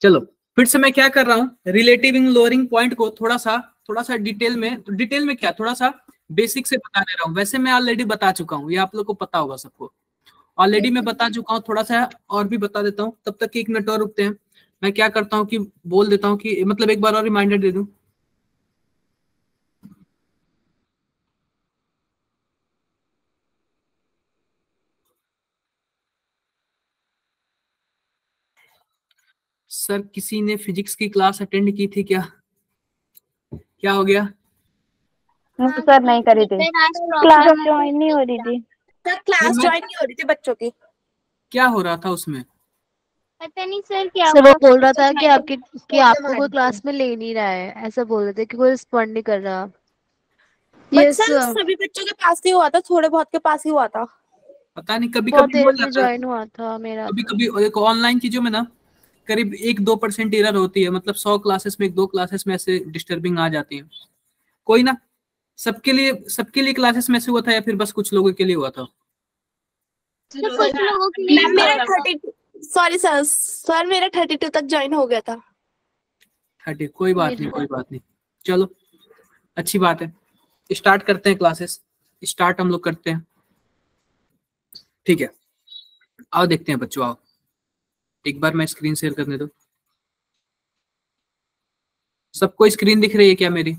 चलो फिर से मैं क्या कर रहा हूँ, रिलेटिव इन लोअरिंग पॉइंट को थोड़ा सा डिटेल में क्या थोड़ा सा बेसिक से बता दे रहा हूँ। वैसे मैं ऑलरेडी बता चुका हूँ, ये आप लोग को पता होगा सबको, ऑलरेडी मैं बता चुका हूँ। थोड़ा सा और भी बता देता हूँ, तब तक 1 मिनट और रुकते हैं। मैं क्या करता हूँ कि बोल देता हूँ कि मतलब एक बार और रिमाइंडर दे दूं। सर किसी ने फिजिक्स की क्लास अटेंड की थी क्या? क्या हो गया? सर नहीं करी थी, क्लास ज्वाइन नहीं हो रही थी। सर क्लास ज्वाइन नहीं हो रही थी बच्चों की। क्या हो रहा था उसमें? पता नहीं सर क्या सर वो बोल रहा था कि आपको कोई क्लास में ले नहीं रहा है, ऐसा बोल रहे थे कि कोई रिस्पॉन्ड नहीं कर रहा। बट सर सभी बच्चों के पास ही हुआ था, थोड़े बहुत के पास ही हुआ था। पता नहीं, कभी बहुत कभी देर हो में जाता है, ज्वाइन हुआ था मेरा। कभी कभी देखो ऑनलाइन चीजों में ना करीब 1-2% एरर होती है, मतलब 100 क्लासेस में 1-2 क्लासेस में ऐसे डिस्टर्बिंग आ जाती है। कोई ना, सबके लिए क्लासेस में से हुआ था या फिर बस कुछ लोगों के लिए हुआ था? कुछ लोगों के लिए मेरा 32 तक ज्वाइन हो गया था। 30, कोई बात नहीं। चलो अच्छी बात है, स्टार्ट करते हैं क्लासेस। स्टार्ट हम लोग करते हैं, ठीक है। आओ देखते हैं बच्चों, आओ एक बार मैं स्क्रीन शेयर करने दो। सबको स्क्रीन दिख रही है क्या मेरी?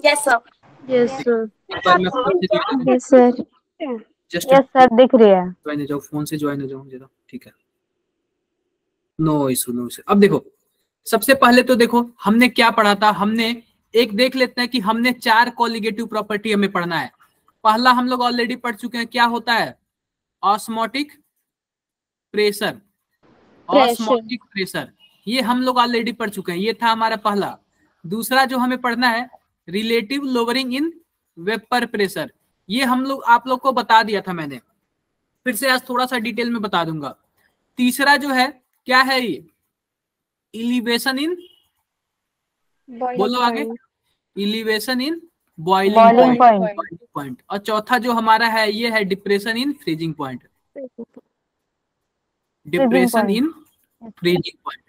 Yes sir. Yes sir. एक बार मैं फोन से join yes sir, just yes sir दिख रही है। ज्वाइन हो जाओ, फोन से ज्वाइन हो जाओ जरा, ठीक है। No issue. अब देखो, सबसे पहले तो देखो हमने क्या पढ़ा था। हमने एक देख लेते हैं कि हमने 4 कोलिगेटिव प्रॉपर्टी हमें पढ़ना है। पहला हम लोग ऑलरेडी पढ़ चुके हैं, क्या होता है? Osmotic pressure. ऑस्मोटिक प्रेशर ये हम लोग ऑलरेडी पढ़ चुके हैं, ये था हमारा पहला। दूसरा जो हमें पढ़ना है, relative lowering in vapour pressure, ये हम लोग आप लोग को बता दिया था मैंने, फिर से आज थोड़ा सा डिटेल में बता दूंगा। तीसरा जो है क्या है, ये इलिवेशन इन, बोलो आगे, इलिवेशन इन बॉइलिंग पॉइंट। और चौथा जो हमारा है ये है depression in freezing point. Depression in freezing point,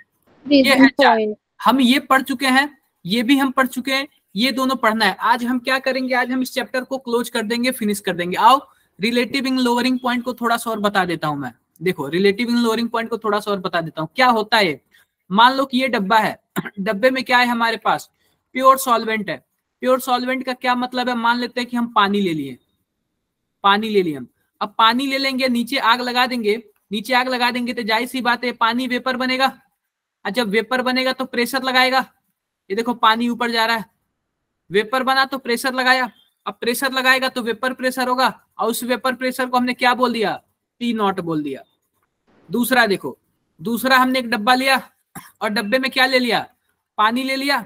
ये है 4। हम ये पढ़ चुके हैं, ये भी हम पढ़ चुके हैं, ये दोनों पढ़ना है। आज हम क्या करेंगे, आज हम इस चैप्टर को क्लोज कर देंगे, फिनिश कर देंगे। आओ रिलेटिव इन लोअरिंग पॉइंट को थोड़ा सा और बता देता हूं मैं। देखो रिलेटिव इन लोअरिंग पॉइंट को थोड़ा सा और बता देता हूं, क्या होता है। मान लो कि ये डब्बा है, डब्बे में क्या है हमारे पास, प्योर सॉल्वेंट है। प्योर सॉल्वेंट का क्या मतलब है, मान लेते हैं कि हम पानी ले लिए, हम अब पानी ले लेंगे, नीचे आग लगा देंगे, तो जाहिर सी बात है पानी वेपर बनेगा। और जब वेपर बनेगा तो प्रेशर लगाएगा। ये देखो पानी ऊपर जा रहा है, वेपर बना तो प्रेशर लगाया, अब प्रेशर लगाएगा तो वेपर प्रेशर होगा, और उस वेपर प्रेशर को हमने क्या बोल दिया, P0 बोल दिया। दूसरा देखो, दूसरा हमने एक डब्बा लिया और डब्बे में क्या ले लिया, पानी ले लिया,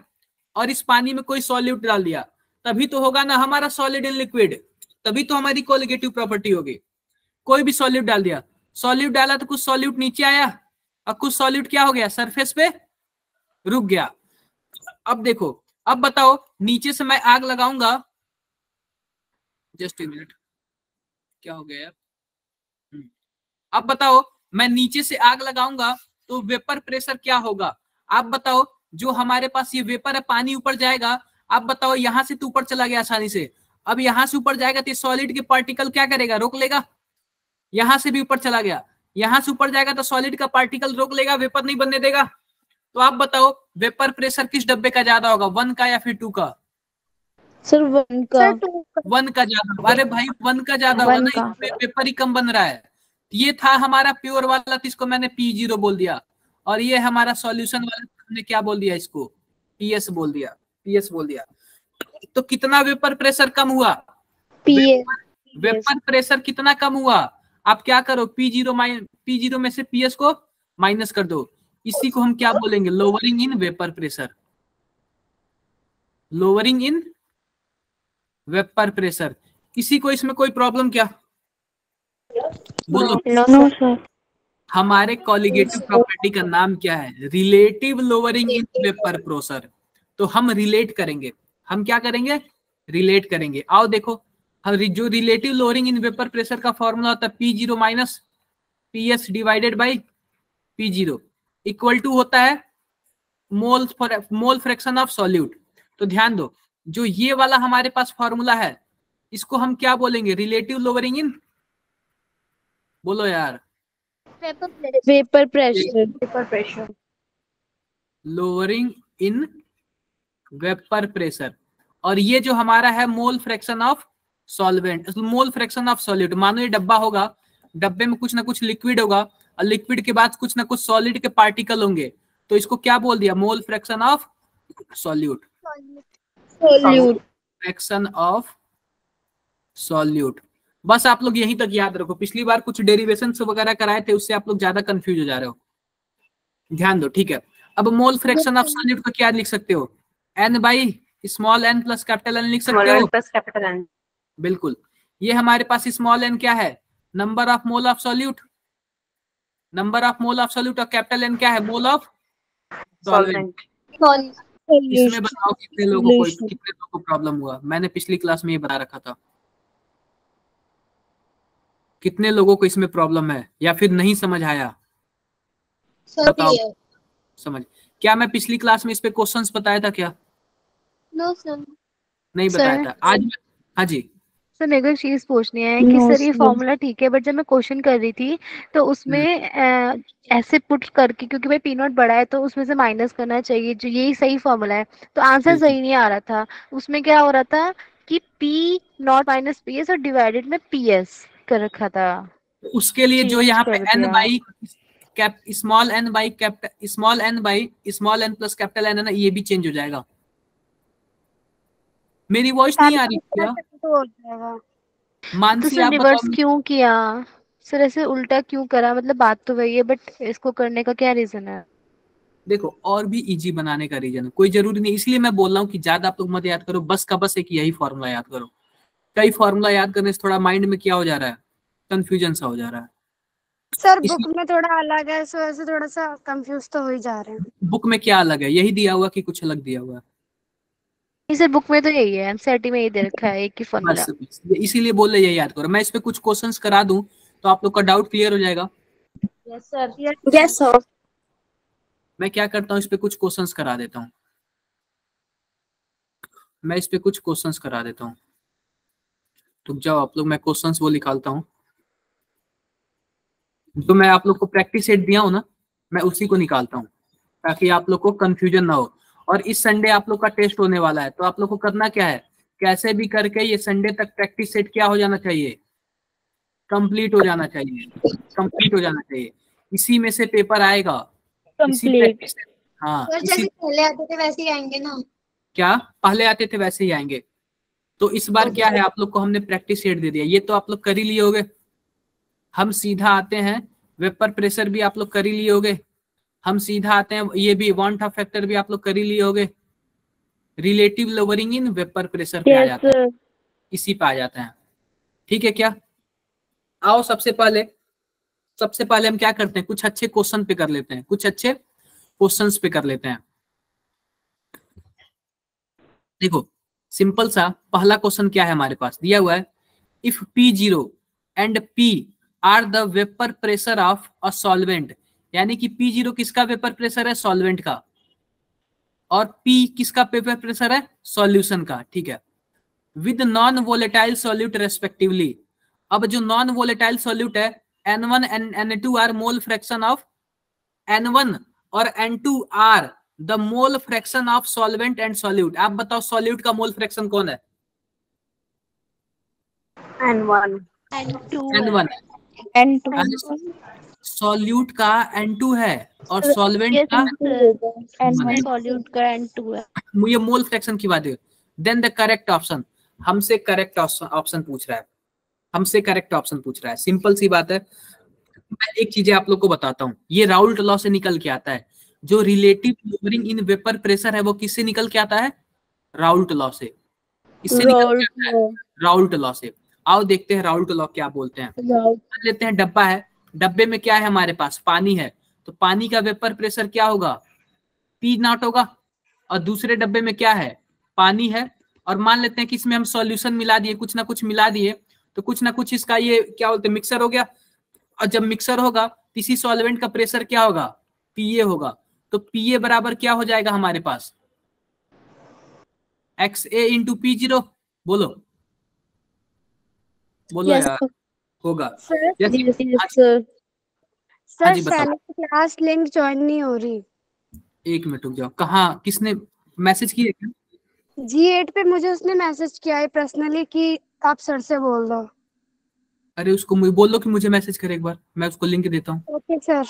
और इस पानी में कोई सॉल्यूट डाल दिया, तभी तो होगा ना हमारा सॉलिड इन लिक्विड, तभी तो हमारी कोलिगेटिव प्रॉपर्टी होगी। कोई भी सॉल्यूट डाल दिया, सॉल्यूट डाला तो कुछ सॉल्यूट नीचे आया और कुछ सॉल्यूट क्या हो गया, सरफेस पे रुक गया। अब देखो, अब बताओ नीचे से मैं आग लगाऊंगा, जस्ट 1 मिनट, क्या हो गया यार। अब बताओ मैं नीचे से आग लगाऊंगा तो वेपर प्रेशर क्या होगा, आप बताओ। जो हमारे पास ये वेपर है, पानी ऊपर जाएगा, आप बताओ यहां से तो ऊपर चला गया आसानी से, अब यहां से ऊपर जाएगा तो सॉलिड के पार्टिकल क्या करेगा, रोक लेगा। यहां से भी ऊपर चला गया, यहां से ऊपर जाएगा तो सॉलिड का पार्टिकल रोक लेगा, वेपर नहीं बनने देगा। तो आप बताओ वेपर प्रेशर किस डब्बे का ज्यादा होगा, 1 का या फिर 2 का? सर 1 का। 1 का ज्यादा। अरे भाई 1 का ज्यादा होगा ना, पेपर ही कम बन रहा है। ये था हमारा प्योर वाला, तो इसको मैंने P0 बोल दिया, और ये हमारा सॉल्यूशन वाला हमने क्या बोल दिया, इसको PS बोल दिया। तो कितना वेपर प्रेशर कम हुआ, वेपर प्रेशर कितना कम हुआ। आप क्या करो, P0 में से PS को माइनस कर दो, इसी को हम क्या बोलेंगे, lowering in vapour pressure. Lowering in vapour pressure. किसी को इसमें कोई प्रॉब्लम क्या, बोलो। No sir. हमारे कोलिगेटिव प्रॉपर्टी का नाम क्या है, relative lowering in vapour pressure. तो हम रिलेट करेंगे, हम क्या करेंगे, रिलेट करेंगे। आओ देखो, हम जो relative lowering in vapour pressure का फॉर्मूला होता है P0 minus PS divided by P0। Equal to होता है मोल फ्रैक्शन ऑफ सॉल्यूट। तो ध्यान दो, जो ये वाला हमारे पास फॉर्मूला है इसको हम क्या बोलेंगे? रिलेटिव लोअरिंग इन, बोलो यार, vapour pressure. Lowering in vapour pressure. और ये जो हमारा है mole fraction of solvent, mole fraction of solute. मानो ये डब्बा होगा, डब्बे में कुछ ना कुछ लिक्विड होगा और लिक्विड के बाद कुछ ना कुछ सॉलिड के पार्टिकल होंगे, तो इसको क्या बोल दिया? मोल fraction of solute, fraction of solute. बस आप लोग यहीं तक याद रखो। पिछली बार कुछ डेरिवेशन वगैरह कराए थे, उससे आप लोग ज्यादा कंफ्यूज हो जा रहे हो, ध्यान दो, ठीक है। अब मोल फ्रैक्शन ऑफ सॉल्यूट को क्या लिख सकते हो? n by small n plus capital n लिख सकते हो, प्लस कैपिटल एन। बिल्कुल। ये हमारे पास स्मॉल n क्या है? Number of mole of solute, number of mole of solute, और कैपिटल n क्या है? Mole of solvent. इसमें बताओ कितने लोगों को प्रॉब्लम हुआ? मैंने पिछली क्लास में ये बता रखा था। कितने लोगों को इसमें प्रॉब्लम है या फिर नहीं समझ आया? बताओ। समझ, क्या मैं पिछली क्लास में इस पे क्वेश्चंस बताया था क्या? नो सर, नहीं बताया था। आज हाँ जी सर मेरे को एक चीज पूछनी है कि सर ये फॉर्मूला ठीक है, बट जब मैं क्वेश्चन कर रही थी तो उसमें ऐसे पुट करके, क्योंकि भाई पी नॉट बड़ा है तो उसमें से माइनस करना चाहिए, जो यही सही फॉर्मूला है, तो आंसर सही नहीं आ रहा था। उसमें क्या हो रहा था कि P not minus P S और डिवाइडेड में पी एस कर रखा था। उसके लिए जो यहाँ पे कर n दिया। By small n by capital small n plus capital n है ना, ये भी चेंज हो जाएगा। मेरी वॉइस नहीं आ रही क्या? तो मानसी सर आप रिवर्स बताओ। क्यों किया? सर ऐसे उल्टा क्यों करा? मतलब बात तो वही है, बट इसको करने का क्या रीजन है? देखो, और भी इजी बनाने का रीजन है, कोई जरूरी नहीं, इसलिए मैं बोल रहा हूँ कि ज्यादा आप लोग मत याद करो, बस का बस एक यही फॉर्मूला याद करो। कई फॉर्मूला याद करने से थोड़ा माइंड में क्या हो जा रहा है? कंफ्यूजन सा हो जा रहा है। सर बुक में थोड़ा अलग है, इस वजह से थोड़ा सा कंफ्यूज तो हो ही जा रहे हैं। बुक में क्या अलग है? यही दिया हुआ कि कुछ अलग दिया हुआ है? नहीं सर, बुक में तो यही है, एनसीईआरटी में यही दे रखा है, एक ही फॉर्मूला। बस इसीलिए बोल रहे यही याद करो। मैं इस पे कुछ क्वेश्चंस करा दूं तो आप लोग का डाउट क्लियर हो जाएगा। Yes sir. मैं क्या करता हूँ, इस पे कुछ क्वेश्चंस करा देता हूँ। मैं इस पे कुछ क्वेश्चंस करा देता हूँ। तो जाओ आप लोग, मैं क्वेश्चंस वो निकालता हूँ जो मैं आप लोग को प्रैक्टिस सेट दिया हूँ ना, मैं उसी को निकालता हूँ ताकि आप लोग को कंफ्यूजन ना हो। और इस संडे आप लोग का टेस्ट होने वाला है, तो आप लोग को करना क्या है? कैसे भी करके ये संडे तक प्रैक्टिस सेट क्या हो जाना चाहिए? कंप्लीट हो जाना चाहिए, कंप्लीट हो जाना चाहिए। इसी में से पेपर आएगा, इसी प्रैक्टिस। हाँ, जैसे पहले आते थे वैसे ही आएंगे ना? क्या पहले आते थे वैसे ही आएंगे? तो इस बार क्या है, आप लोग को हमने प्रैक्टिस सेट दे दिया, ये तो आप लोग कर ही लिए होगे। हम सीधा आते हैं, वेपर प्रेशर भी आप लोग कर ही लिए होगे। हम सीधा आते हैं, ये भी वांट ऑफ फैक्टर भी आप लोग कर ही लिए होगे। Relative lowering in vapour pressure पे आ जाते हैं, इसी पे आ जाते हैं। ठीक है क्या? आओ सबसे पहले हम क्या करते हैं, कुछ अच्छे क्वेश्चन पे कर लेते हैं, कुछ अच्छे क्वेश्चंस पे कर लेते हैं। देखो सिंपल सा पहला क्वेश्चन क्या है हमारे पास दिया हुआ है, if P0 and P are the vapour pressure of a solvent, यानी कि P0 किसका वेपर प्रेशर है? सॉल्वेंट का। और P किसका वेपर प्रेशर है? सॉल्यूशन का, ठीक है। With non volatile solute respectively. अब जो नॉन वोलेटाइल सॉल्यूट है N1 and N2 are mole fraction of N1 और N2 are the mole fraction of solvent and solute. आप बताओ सॉल्यूट का मोल फ्रैक्शन कौन है? N1 N1। सॉल्यूट का N2 है और सॉल्वेंट का N1 सॉल्यूट का N2 है। ये मोल फ्रैक्शन की बात है। देन द करेक्ट ऑप्शन, हमसे करेक्ट ऑप्शन पूछ रहा है, हमसे करेक्ट ऑप्शन पूछ रहा है। सिंपल सी बात है। मैं एक चीज आप लोग को बताता हूँ, ये राउल्ट लॉ से निकल के आता है। जो relative lowering in vapour pressure है वो किससे निकल के आता है? राउल्ट लॉ से। इससे निकल के आता है राउल्ट लॉ से। आओ देखते हैं राउल्ट लॉ क्या बोलते हैं। मान लेते हैं डब्बा है, डब्बे में क्या है हमारे पास? पानी है। तो पानी का वेपर प्रेशर क्या होगा? P0 होगा। और दूसरे डब्बे में क्या है? पानी है। और मान लेते हैं कि इसमें हम सॉल्यूशन मिला दिए, कुछ ना कुछ मिला दिए, तो कुछ ना कुछ इसका ये क्या बोलते हैं, मिक्सर हो गया। और जब मिक्सर होगा तो इसी सॉल्वेंट का प्रेशर क्या होगा? पीए होगा। तो पीए बराबर क्या हो जाएगा हमारे पास, XA इंटू P0। बोलो बोलो यार, होगा। सर सर हाँ जी बताओ। क्लास लिंक ज्वाइन नहीं हो रही। 1 मिनट रुक जाओ, कहाँ किसने मैसेज किया क्या? G8 पे मुझे उसने मैसेज किया है पर्सनली कि आप सर से बोल दो। अरे उसको बोल दो कि मुझे मैसेज करे एक बार, मैं उसको लिंक देता हूँ। Okay sir.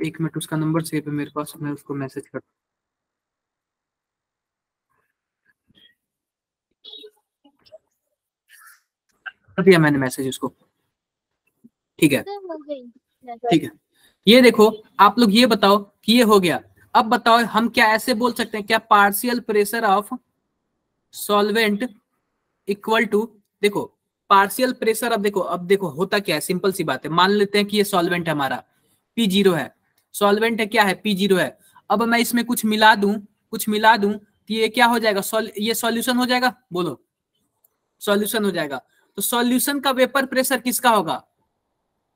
1 मिनट, उसका नंबर सेव है मेरे पास, मैं उसको मैसेज करता कर दिया मैंने मैसेज उसको। ठीक है ठीक है। ये देखो आप लोग ये बताओ कि ये हो गया। अब बताओ हम क्या ऐसे बोल सकते हैं क्या, partial pressure of solvent equal to, देखो पार्शियल प्रेशर, अब देखो होता क्या है, सिंपल सी बात है। मान लेते हैं कि ये सॉल्वेंट है हमारा, P0 है, सॉल्वेंट है क्या है, P0 है। अब मैं इसमें कुछ मिला दूं तो ये क्या हो जाएगा, ये सॉल्यूशन हो जाएगा। बोलो सॉल्यूशन हो जाएगा। तो सॉल्यूशन का वेपर प्रेशर किसका होगा,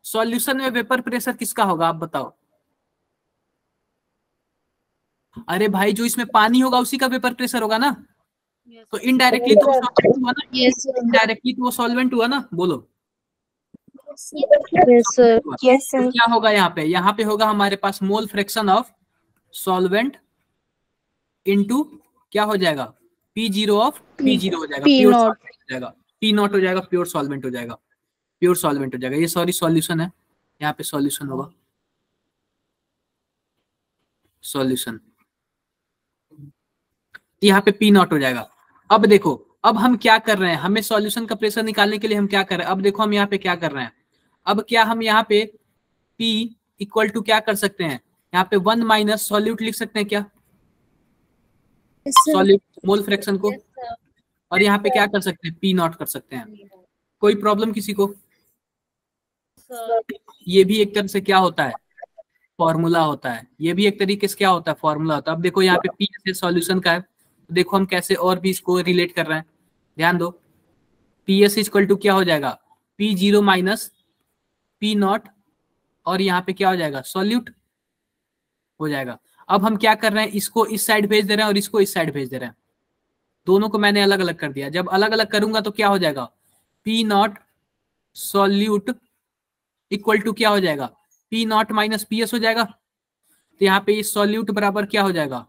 सॉल्यूशन में वेपर प्रेशर किसका होगा आप बताओ। अरे भाई जो इसमें पानी होगा उसी का वेपर प्रेशर होगा ना। तो इनडायरेक्टली तो सॉल्वेंट हुआ ना, इनडायरेक्टली तो वो सॉल्वेंट हुआ ना। बोलो यस सर। तो क्या होगा यहाँ पे होगा हमारे पास mole fraction of solvent into क्या हो जाएगा, P0 ऑफ P0 हो जाएगा, प्योर सॉल्वेंट हो जाएगा, P0 हो जाएगा, प्योर सॉल्वेंट हो जाएगा, प्योर सॉल्वेंट हो जाएगा। ये सॉरी सॉल्यूशन है, यहाँ पे सॉल्यूशन होगा, सॉल्यूशन यहाँ पे P0 हो जाएगा। अब देखो अब हम क्या कर रहे हैं, हमें सॉल्यूशन का प्रेशर निकालने के लिए हम क्या कर रहे हैं, अब देखो हम यहाँ पे क्या कर रहे हैं। अब क्या हम यहाँ पे P इक्वल टू क्या कर सकते हैं, यहाँ पे 1 माइनस सॉल्यूट लिख सकते हैं क्या, सॉल्यूट मोल फ्रैक्शन को, और यहाँ पे क्या कर सकते हैं, P0 कर सकते हैं। कोई प्रॉब्लम किसी को? ये भी एक तरह से क्या होता है, फॉर्मूला होता है, ये भी एक तरीके से क्या होता है, फॉर्मूला होता है। अब देखो यहाँ पे P से सॉल्यूशन का है, देखो हम कैसे और भी इसको रिलेट कर रहे हैं, ध्यान दो। PS इक्वल टू क्या हो जाएगा, P0 माइनस P0, और यहाँ पे क्या हो जाएगा, सॉल्यूट हो जाएगा। अब हम क्या कर रहे हैं, इसको इस साइड भेज दे रहे हैं और इसको इस साइड भेज दे रहे हैं, दोनों को मैंने अलग अलग कर दिया। जब अलग अलग करूंगा तो क्या हो जाएगा, P0 सॉल्यूट इक्वल टू क्या हो जाएगा, P0 माइनस PS हो जाएगा। तो यहाँ पे इस सॉल्यूट बराबर क्या हो जाएगा,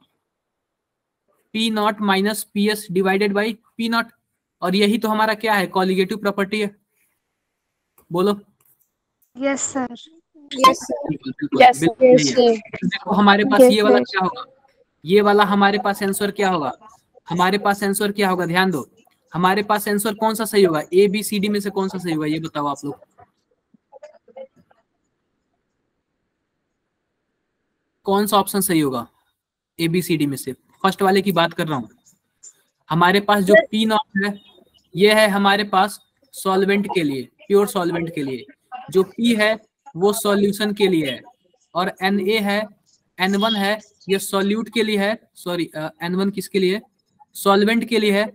P0 minus PS divided by P0, और यही तो हमारा क्या है, कॉलिगेटिव प्रॉपर्टी है। बोलो यस सर। देखो हमारे पास ये वाला क्या होगा, ये वाला हमारे पास आंसर क्या होगा, हमारे पास आंसर क्या होगा, ध्यान दो हमारे पास आंसर कौन सा सही होगा, ABCD में से कौन सा सही होगा, ये बताओ आप लोग। कौन सा ऑप्शन सही होगा ABCD में से, फर्स्ट वाले की बात कर रहा हूं। हमारे पास जो P0 है ये है हमारे पास सॉल्वेंट के लिए, प्योर सॉल्वेंट के लिए, जो P है वो सॉल्यूशन के लिए है, और Na है, N1 है ये सॉल्यूट के लिए है, सॉरी N1 किसके लिए, सॉल्वेंट के लिए है,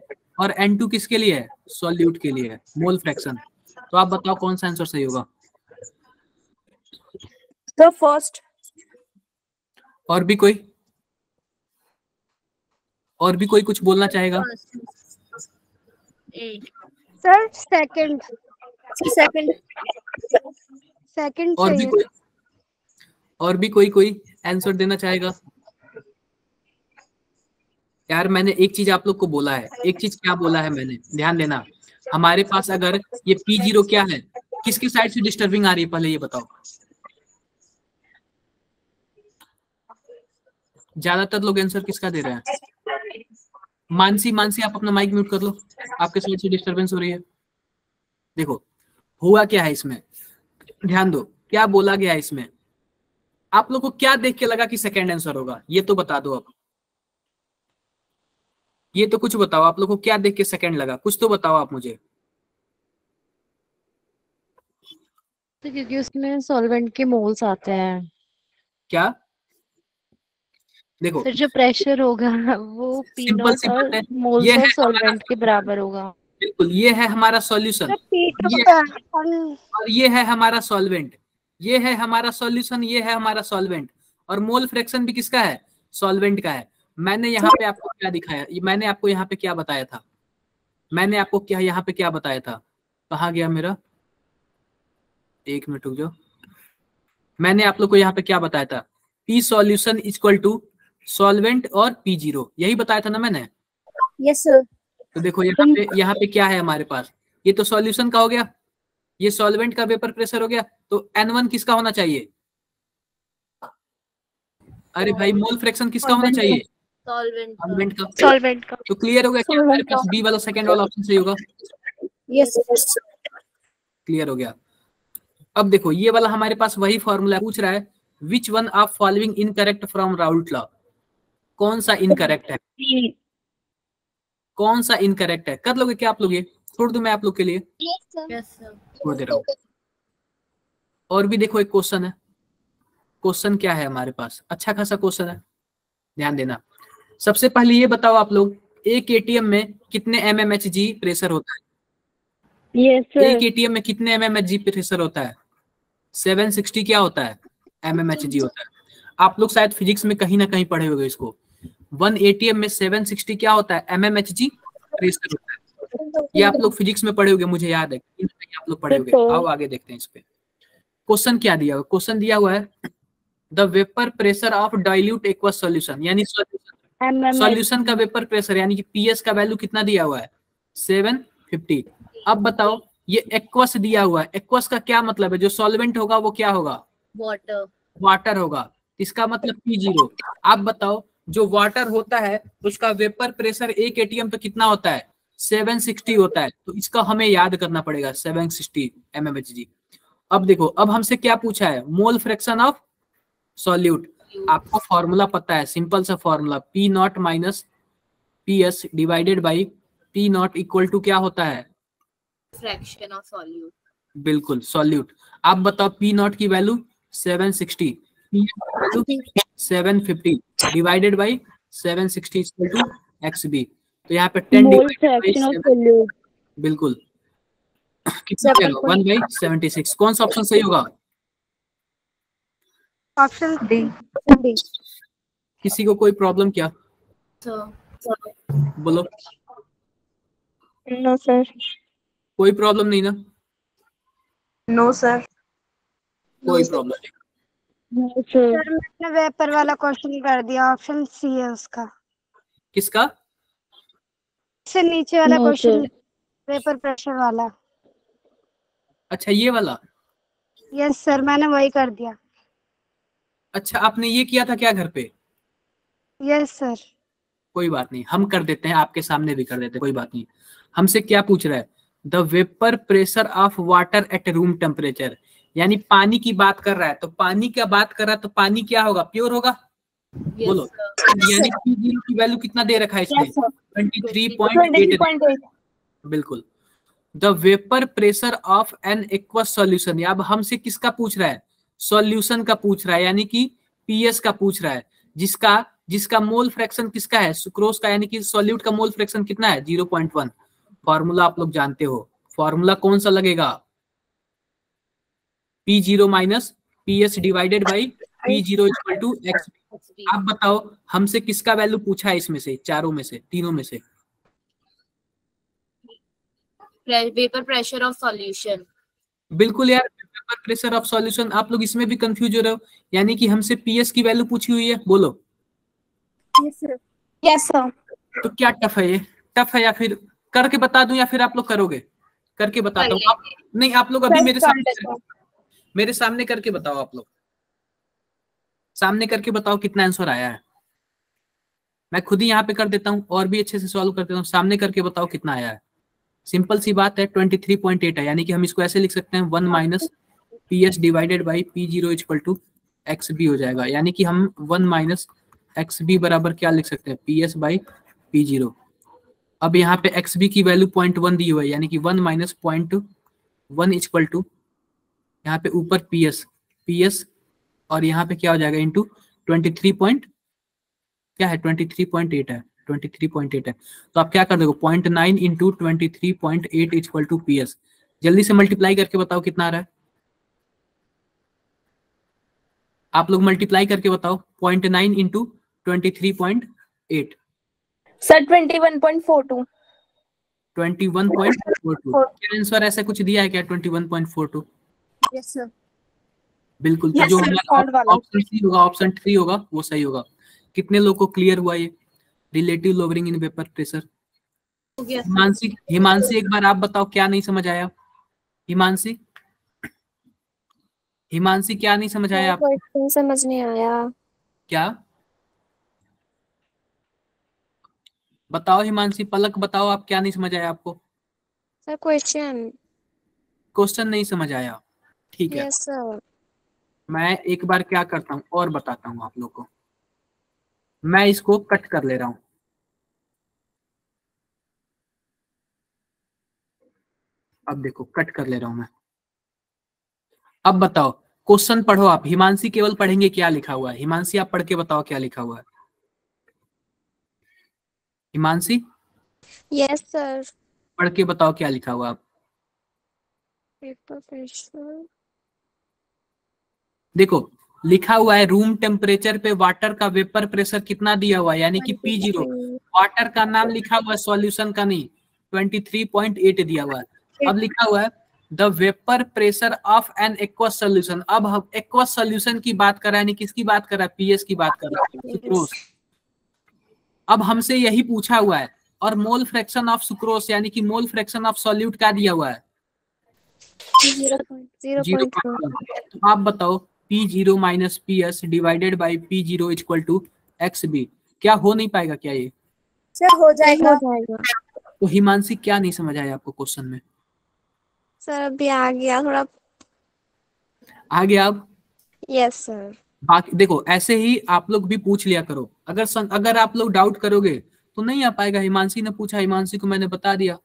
और N2 किसके लिए है, सॉल्यूट के लिए है, मोल फ्रैक्शन। तो आप बताओ कौन सा आंसर सही होगा। तो फर्स्ट। और भी कोई कुछ बोलना चाहेगा? सर सेकंड और भी कोई आंसर देना चाहेगा? यार मैंने एक चीज आप लोग को बोला है, एक चीज क्या बोला है मैंने, ध्यान देना। हमारे पास अगर ये P0 क्या है, किसकी साइड से डिस्टर्बिंग आ रही है पहले ये बताओ। ज्यादातर लोग आंसर किसका दे रहे हैं? मानसी आप अपना माइक म्यूट कर लो, आपके साइड से डिस्टर्बेंस हो रही है। देखो हुआ क्या है इसमें, ध्यान दो क्या बोला गया है इसमें। आप लोग को क्या देख के लगा कि सेकंड आंसर होगा, ये तो बता दो। अब ये तो कुछ बताओ, आप लोग को क्या देख के सेकंड लगा, कुछ तो बताओ आप मुझे। तो क्योंकि उसमें सॉल्वेंट के मोल्स आते हैं। क्या? देखो फिर जो प्रेशर होगा वो सिंपल सी P0 बात है, और मोल्स ऑफ सॉल्वेंट के बराबर होगा। बिल्कुल ये है हमारा सॉल्यूशन, और ये है हमारा सॉल्वेंट। ये है हमारा सॉल्यूशन, ये है हमारा सॉल्वेंट, और मोल फ्रैक्शन भी किसका है? सॉल्वेंट का है। मैंने यहाँ पे आपको क्या दिखाया, मैंने आपको यहाँ पे क्या बताया था? मैंने आपको क्या यहाँ पे क्या बताया था? कहाँ गया मेरा, एक मिनट रुक जाओ। मैंने आप लोग को यहाँ पे क्या बताया था? P solution equal to solvent और पी जीरो, यही बताया था ना मैंने? Yes sir. तो देखो यहाँ पे क्या है हमारे पास, ये तो सॉल्यूशन का हो गया, ये सॉल्वेंट का वेपर प्रेशर हो गया, तो N1 किसका होना चाहिए? अरे भाई मोल फ्रैक्शन किसका होना चाहिए? सॉल्वेंट का। सॉल्वेंट का। तो क्लियर हो गया क्या? हमारे पास बी वाला सेकंड वाला ऑप्शन सही होगा। यस क्लियर हो गया। अब देखो ये वाला हमारे पास वही फॉर्मूला पूछ रहा है, which one of following incorrect from Raoult law. कौन सा इनकरेक्ट है? कौन सा इनकरेक्ट है? कर लोगे क्या आप लोग? ये छोड़ दूं मैं आप लोग के लिए? छोड़ दे रहा हूं। और भी देखो एक क्वेश्चन है। क्वेश्चन क्या है हमारे पास? अच्छा खासा क्वेश्चन है, ध्यान देना। सबसे पहले ये बताओ आप लोग, एक एटीएम में कितने mmHg प्रेशर होता है? एक एटीएम में कितने mmHg प्रेशर होता है? 760 क्या होता है? mmHg होता है। आप लोग शायद फिजिक्स में कहीं ना कहीं पढ़े होंगे इसको। 1 एटीएम में 760 क्या होता है? mmHg प्रेशर होता है। ये आप लोग फिजिक्स में पढ़े होंगे, मुझे याद है आप लोग पढ़े होंगे। आओ आगे देखते हैं इस पे। क्वेश्चन क्या दिया हुआ? क्वेश्चन दिया हुआ है the vapour pressure of dilute aqueous solution, यानी सॉल्यूशन का वेपर प्रेशर यानी कि पीएस का वैल्यू कितना दिया हुआ है? 750। अब बताओ ये एक्वस दिया हुआ है, एक्वस का क्या मतलब है? जो सॉल्वेंट होगा वो क्या होगा? वाटर होगा। इसका मतलब P0। आप बताओ जो वाटर होता है उसका वेपर प्रेशर एक एटीएम पे कितना होता है? 760 होता है। तो इसका हमें याद करना पड़ेगा 760 mmHg। अब देखो, अब हमसे क्या पूछा है? Mole fraction of solute. आपको फॉर्मूला पता है, सिंपल सा formula, P not minus P S divided by P not equal to क्या होता है? Fraction of solute. बिल्कुल, सॉल्यूट। आप बताओ पी नॉट की value 760, value 750 divided by 760 equal to XB। तो यहाँ पे 10 डिवाइडेड, बिल्कुल कितना आएगा? 1/76। कौन सा ऑप्शन सही होगा? Option D. किसी को कोई प्रॉब्लम क्या? बोलो। No sir. कोई प्रॉब्लम नहीं ना? No sir. कोई प्रॉब्लम नहीं। सर मैंने वेपर वाला क्वेश्चन कर दिया, ऑप्शन सी है उसका। किसका? से नीचे वाला क्वेश्चन, वेपर प्रेशर वाला। अच्छा ये वाला? यस सर, मैंने वही कर दिया। अच्छा आपने ये किया था क्या घर पे? Yes sir. कोई बात नहीं, हम कर देते हैं, आपके सामने भी कर देते हैं, कोई बात नहीं। हमसे क्या पूछ रहा है? The vapour pressure of water at room temperature, यानी पानी की बात कर रहा है। तो पानी क्या बात कर रहा है? तो पानी क्या होगा? प्योर होगा। बोलो। यानी P0 की वैल्यू कितना दे रखा है इसमें? 23.8। बिल्कुल। The vapour pressure of N aqueous solution, अब हमसे किसका पूछ रहा है? सॉल्यूशन का पूछ रहा है, यानी कि पीएस का पूछ रहा है, जिसका मोल फ्रैक्शन किसका है? सुक्रोज का, यानी कि सॉल्यूट का मोल फ्रैक्शन कितना है? 0.1। फॉर्मूला आप लोग जानते हो, फॉर्मूला कौन सा लगेगा? P0 minus PS divided by P0 equal to X। आप बताओ हमसे किसका वैल्यू पूछा है इसमें से, चारों में से, तीनों में से? Vapour pressure of solution. बिल्कुल यार, वेपर प्रेशर ऑफ सॉल्यूशन। आप लोग इसमें भी कंफ्यूज हो रहे हो, यानी कि हमसे पीएस की वैल्यू पूछी हुई है। बोलो। Yes sir. तो क्या टफ है ये? टफ है या फिर करके बता दूं, या फिर आप लोग करोगे? करके बताता हूँ। नहीं आप लोग अभी मेरे सामने करके बताओ। आप लोग सामने करके बताओ कितना आंसर आया है। मैं खुद ही यहाँ पे कर देता हूँ और भी अच्छे से सॉल्व कर देता हूँ। सामने करके बताओ कितना आया है। सिंपल सी बात है, 23.8 है, यानी कि हम इसको ऐसे लिख सकते हैं 1 minus PS divided by P0 equal to XB हो जाएगा। यानी कि हम 1 माइनस XB बराबर क्या लिख सकते हैं? PS by P0। अब यहाँ पे XB की वैल्यू 0.1 दी हुई है, यानी कि 1 माइनस 0.1 इक्वल टू यहाँ पे ऊपर PS और यहाँ पे क्या हो जाएगा? इंटू 23.8 है। 23.8 है। तो आप क्या कर दोगे? 0.9 इंटू 23.8 इक्वल टू PS। जल्दी से मल्टीप्लाई करके बताओ कितना आ रहा है? आप लोग मल्टीप्लाई करके बताओ 0.9 इंटू 23.8 सर 21.42 21.42 क्या आंसर ऐसा कुछ दिया है क्या 21.42? Yes sir. बिल्कुल, तो जो हमारा ऑप्शन सी होगा, ऑप्शन 3 होगा, वो सही होगा। कितने लोग को क्लियर हुआ ये relative lowering in vapour pressure? Himanshi एक बार आप बताओ क्या नहीं समझ आया? हिमांशी क्या नहीं समझ आया आपको? समझ नहीं आया। क्या बताओ हिमांशी, पलक बताओ आप क्या नहीं समझ आया आपको? सर क्वेश्चन नहीं समझ आया, ठीक है। Yes sir. मैं एक बार क्या करता हूँ और बताता हूँ आप लोग को। मैं इसको कट कर ले रहा हूँ। अब देखो कट कर ले रहा हूं मैं। अब बताओ क्वेश्चन पढ़ो आप। हिमांशी केवल पढ़ेंगे क्या लिखा हुआ है। हिमांशी आप पढ़ के बताओ क्या लिखा हुआ है। Himanshi yes sir. पढ़ के बताओ क्या लिखा हुआ आप। वेपर प्रेशर देखो लिखा हुआ है रूम टेम्परेचर पे वाटर का वेपर प्रेशर कितना दिया हुआ है, यानी कि P0। वाटर का नाम लिखा हुआ है, सॉल्यूशन का नहीं। 23.8 दिया हुआ है। अब लिखा हुआ है the vapour pressure of an aqueous solution. अब हम एक्वस सोल्यूशन की बात कर रहे हैं, किसकी बात कर रहा है? पीएस की बात कर रहा है, सुक्रोज। अब हमसे यही पूछा हुआ है। और मोल फ्रैक्शन ऑफ सुक्रोज यानी कि मोल फ्रैक्शन ऑफ सॉल्यूट क्या दिया हुआ है? 0.1। तो आप बताओ P0 minus PS divided by P0 equal to XB। क्या हो नहीं पाएगा क्या ये? सर हो जाएगा। तो हिमांशी क्या नहीं समझ आया आपको क्वेश्चन में? सर अभी आ गया थोड़ा। आ गया अब? Yes sir. बाकी देखो ऐसे ही आप लोग भी पूछ लिया करो। अगर आप लोग डाउट करोगे तो नहीं आ पाएगा। हिमांशी ने पूछा, हिमांशी को मैंने बता दिया।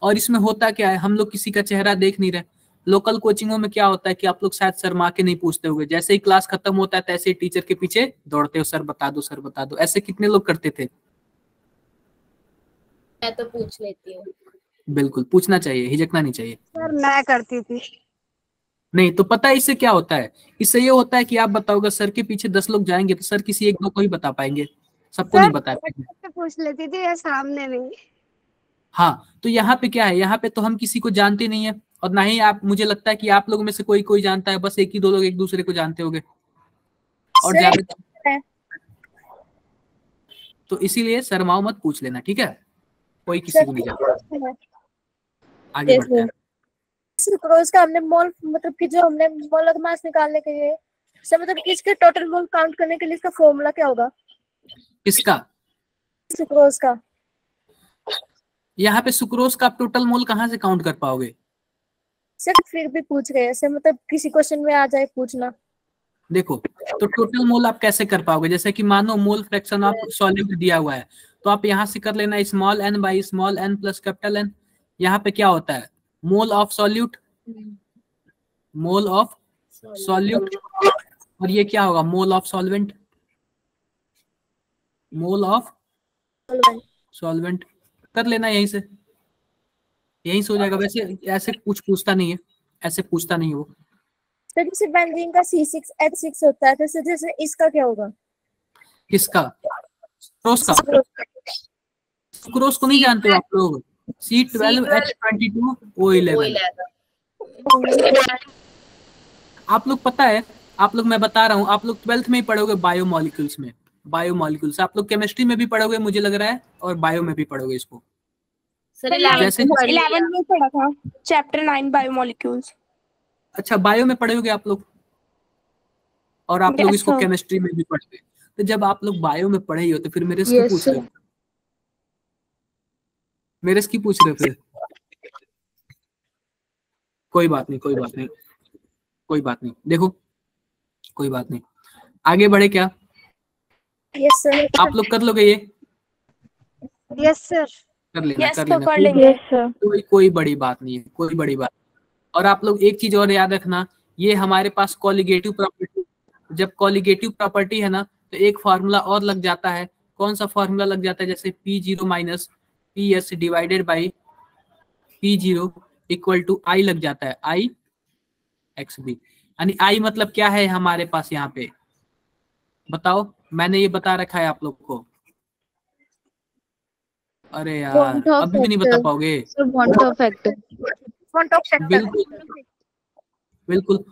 और इसमें होता क्या है, हम लोग किसी का चेहरा देख नहीं रहे। लोकल कोचिंगों में क्या होता है कि आप लोग शायद शर्मा के नहीं पूछते होंगे, जैसे ही क्लास खत्म होता है तैसे ही टीचर के पीछे दौड़ते हो, सर बता दो, सर बता दो। ऐसे कितने लोग करते थे? मैं तो पूछ लेती हूँ। बिल्कुल पूछना चाहिए, हिचकना नहीं चाहिए। सर मैं करती थी। नहीं तो पता है इससे क्या होता है? इससे ये होता है कि आप बताओगे सर के पीछे 10 लोग जाएंगे तो सर किसी एक दो को ही बता पाएंगे, सबको नहीं बता पाएंगे। पूछ लेती थी या सामने नहीं। हाँ तो यहाँ पे क्या है, यहाँ पे तो हम किसी को जानते नहीं है और ना ही आप, मुझे लगता है कि आप लोगों में से कोई कोई जानता है, बस एक ही दो लोग एक दूसरे को जानते होंगे और ज्यादा। तो इसीलिए शर्माओ मत, पूछ लेना, ठीक है? कोई किसी को नहीं जानता। आगे बढ़ते हैं। सुक्रोज का हमने मोल मतलब कि जो हमने मोल ऑफ मास निकालने के लिए सर मतलब इसके टोटल मोल काउंट करने के लिए इसका फॉर्मूला क्या होगा? किसका? सुक्रोज का। यहाँ पे सुक्रोज का आप टोटल मोल कहाँ से काउंट कर पाओगे? सर फिर भी पूछ रहे हैं सर, मतलब किसी क्वेश्चन में आ जाए पूछना। देखो तो टोटल मोल आप कैसे कर पाओगे? जैसे कि मानो मोल फ्रैक्शन ऑफ सॉल्यूट दिया हुआ है तो आप यहाँ से कर लेना small n by small n plus capital N। यहाँ पे क्या होता है? Mole of solute, mole of solute. और ये क्या होगा? Mole of solvent, mole of solvent. कर लेना यहीं से, यहीं से हो जाएगा। वैसे ऐसे कुछ पूछता नहीं है, ऐसे पूछता नहीं है वो। तो जैसे बेंजीन का C6H6 होता है तो जैसे इसका क्या होगा? किसका? सुक्रोज का। सुक्रोज को नहीं जानते आप लोग? C12H22O11। आप लोग पता है, आप लोग, मैं बता रहा हूँ, आप लोग 12th में ही पढ़ोगे बायोमोलिक्यूल्स में। बायोमोलिक्यूल्स आप लोग केमिस्ट्री में भी पढ़ोगे मुझे लग रहा है, और बायो में भी पढ़ोगे इसको। सर 11th में पढ़ा था, चैप्टर 9 बायोमोलिक्यूल्स। अच्छा बायो में पढ़ोगे आप लोग, और आप लोग इसको केमिस्ट्री में भी पढ़ोगे। तो जब आप लोग बायो में पढ़े हो तो फिर मेरे से पूछ रहे हो, मेरे से पूछ रहे हो फिर? कोई बात नहीं, कोई बात नहीं, कोई बात नहीं। देखो कोई बात नहीं, आगे बढ़े क्या? Yes sir. आप लोग कर लोगे ये? Yes sir. कर लेना, कर लेना, कोई बड़ी बात नहीं है, कोई बड़ी बात। और आप लोग एक चीज और याद रखना, ये हमारे पास कॉलिगेटिव प्रॉपर्टी, जब कॉलिगेटिव प्रॉपर्टी है ना तो एक फार्मूला और लग जाता है। कौन सा फार्मूला लग जाता है? जैसे P0 minus PS divided by P0 equal to I लग जाता है, I XB। यानी आई मतलब क्या है हमारे पास यहाँ पे, बताओ। मैंने ये बता रखा है आप लोग को। अरे यार अभी भी नहीं बता पाओगे। want of factor. Want of factor. बिल्कुल बिल्कुल।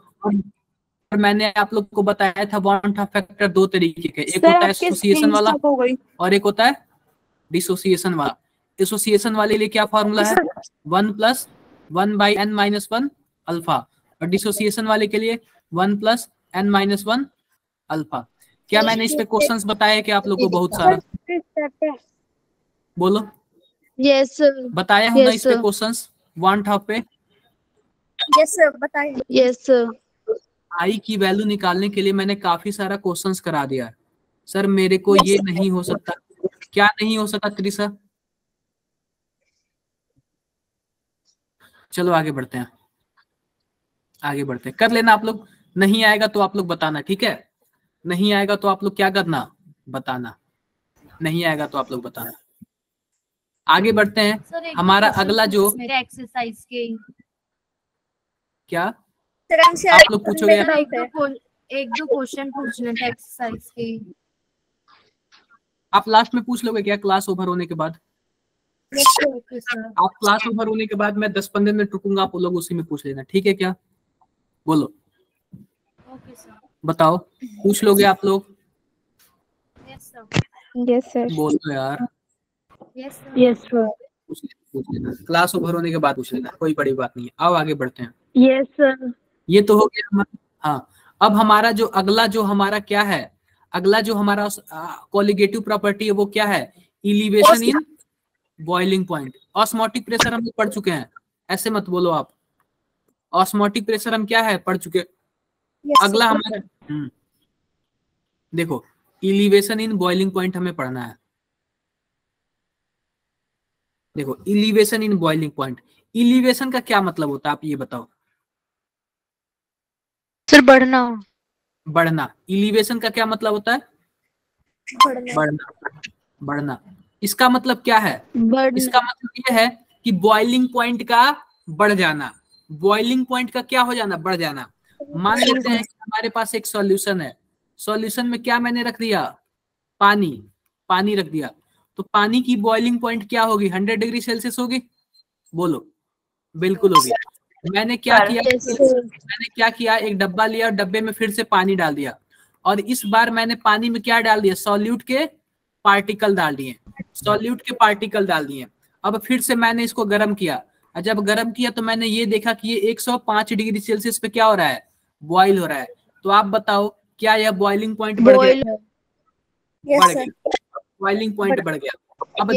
और मैंने आप लोग को बताया था वांट ऑफ फैक्टर दो तरीके के, एक होता है एसोसिएशन वाला और एक होता है डिसोसिएशन वाला। एसोसिएशन वाले लिए क्या फॉर्मूला है, 1 + 1/n-1 अल्फा, और डिसोसिएशन वाले के लिए 1 + n-1 अल्फा। क्या मैंने इस पे क्वेश्चंस बताया कि आप लोग को बहुत सारा, बोलो। Yes sir. बताया हूं ना इस पे क्वेश्चंस वांट ऑफ पे। यस सर बताइए। Yes sir. आई की वैल्यू निकालने के लिए मैंने काफी सारा क्वेश्चंस करा दिया। सर मेरे को ये नहीं हो सकता, क्या नहीं हो सकता त्रिशा? चलो आगे बढ़ते हैं, आगे बढ़ते हैं। कर लेना आप लोग, नहीं आएगा तो आप लोग बताना, ठीक है? नहीं आएगा तो आप लोग क्या करना, बताना। नहीं आएगा तो आप लोग बताना। आगे बढ़ते हैं। हमारा अगला जो एक्सरसाइज के क्या सर आप लोग पूछोगे, एक दो क्वेश्चन पूछने थे एक्सरसाइज के। आप लास्ट में पूछ लोगे क्या क्लास ओवर होने के बाद? आप क्लास ओवर होने के बाद मैं 10-15 मिनट रुकूंगा, आप लोग उसी में पूछ लेना, ठीक है क्या? बोलो। बताओ, पूछ लोगे आप लोग? Yes sir. बोलो यार। Yes sir. पूछ लेना, क्लास ओवर होने के बाद पूछ लेना, कोई बड़ी बात नहीं है। आओ आगे बढ़ते हैं। Yes sir. ये तो हो गया हमारा। हाँ, अब हमारा जो अगला जो हमारा क्या है, अगला जो हमारा कोलिगेटिव प्रॉपर्टी है वो क्या है, elevation in boiling point. Osmotic pressure हम पढ़ चुके हैं, ऐसे मत बोलो आप। ऑस्मोटिक प्रेशर हम क्या है पढ़ चुके। अगला हमारा देखो, इलिवेशन इन बॉइलिंग पॉइंट हमें पढ़ना है। देखो, elevation in boiling point, elevation का क्या मतलब होता है आप ये बताओ? सर बढ़ना। बढ़ना। इलिवेशन का क्या मतलब होता है? बढ़ना। बढ़ना। इसका मतलब क्या है? इसका मतलब यह है कि बॉइलिंग पॉइंट का बढ़ जाना। बॉइलिंग पॉइंट का क्या हो जाना, बढ़ जाना। मान लेते हैं कि हमारे पास एक सॉल्यूशन है, सॉल्यूशन में क्या मैंने रख दिया, पानी। पानी रख दिया, तो पानी की बॉइलिंग पॉइंट क्या होगी, 100 डिग्री सेल्सियस होगी। बोलो। बिल्कुल होगी। मैंने क्या किया, एक डब्बा लिया और डब्बे में फिर से पानी डाल दिया, और इस बार मैंने पानी में क्या डाल दिया, सॉल्यूट के पार्टिकल डाल दिए, सॉल्यूट के पार्टिकल डाल दिए। अब फिर से मैंने इसको गर्म किया, और जब गर्म किया तो मैंने ये देखा कि ये 105 डिग्री सेल्सियस पे क्या हो रहा है, बॉइल हो रहा है। तो आप बताओ क्या यह बॉइलिंग पॉइंट बढ़ गया? बढ़ गया, बॉइलिंग पॉइंट बढ़ गया। अब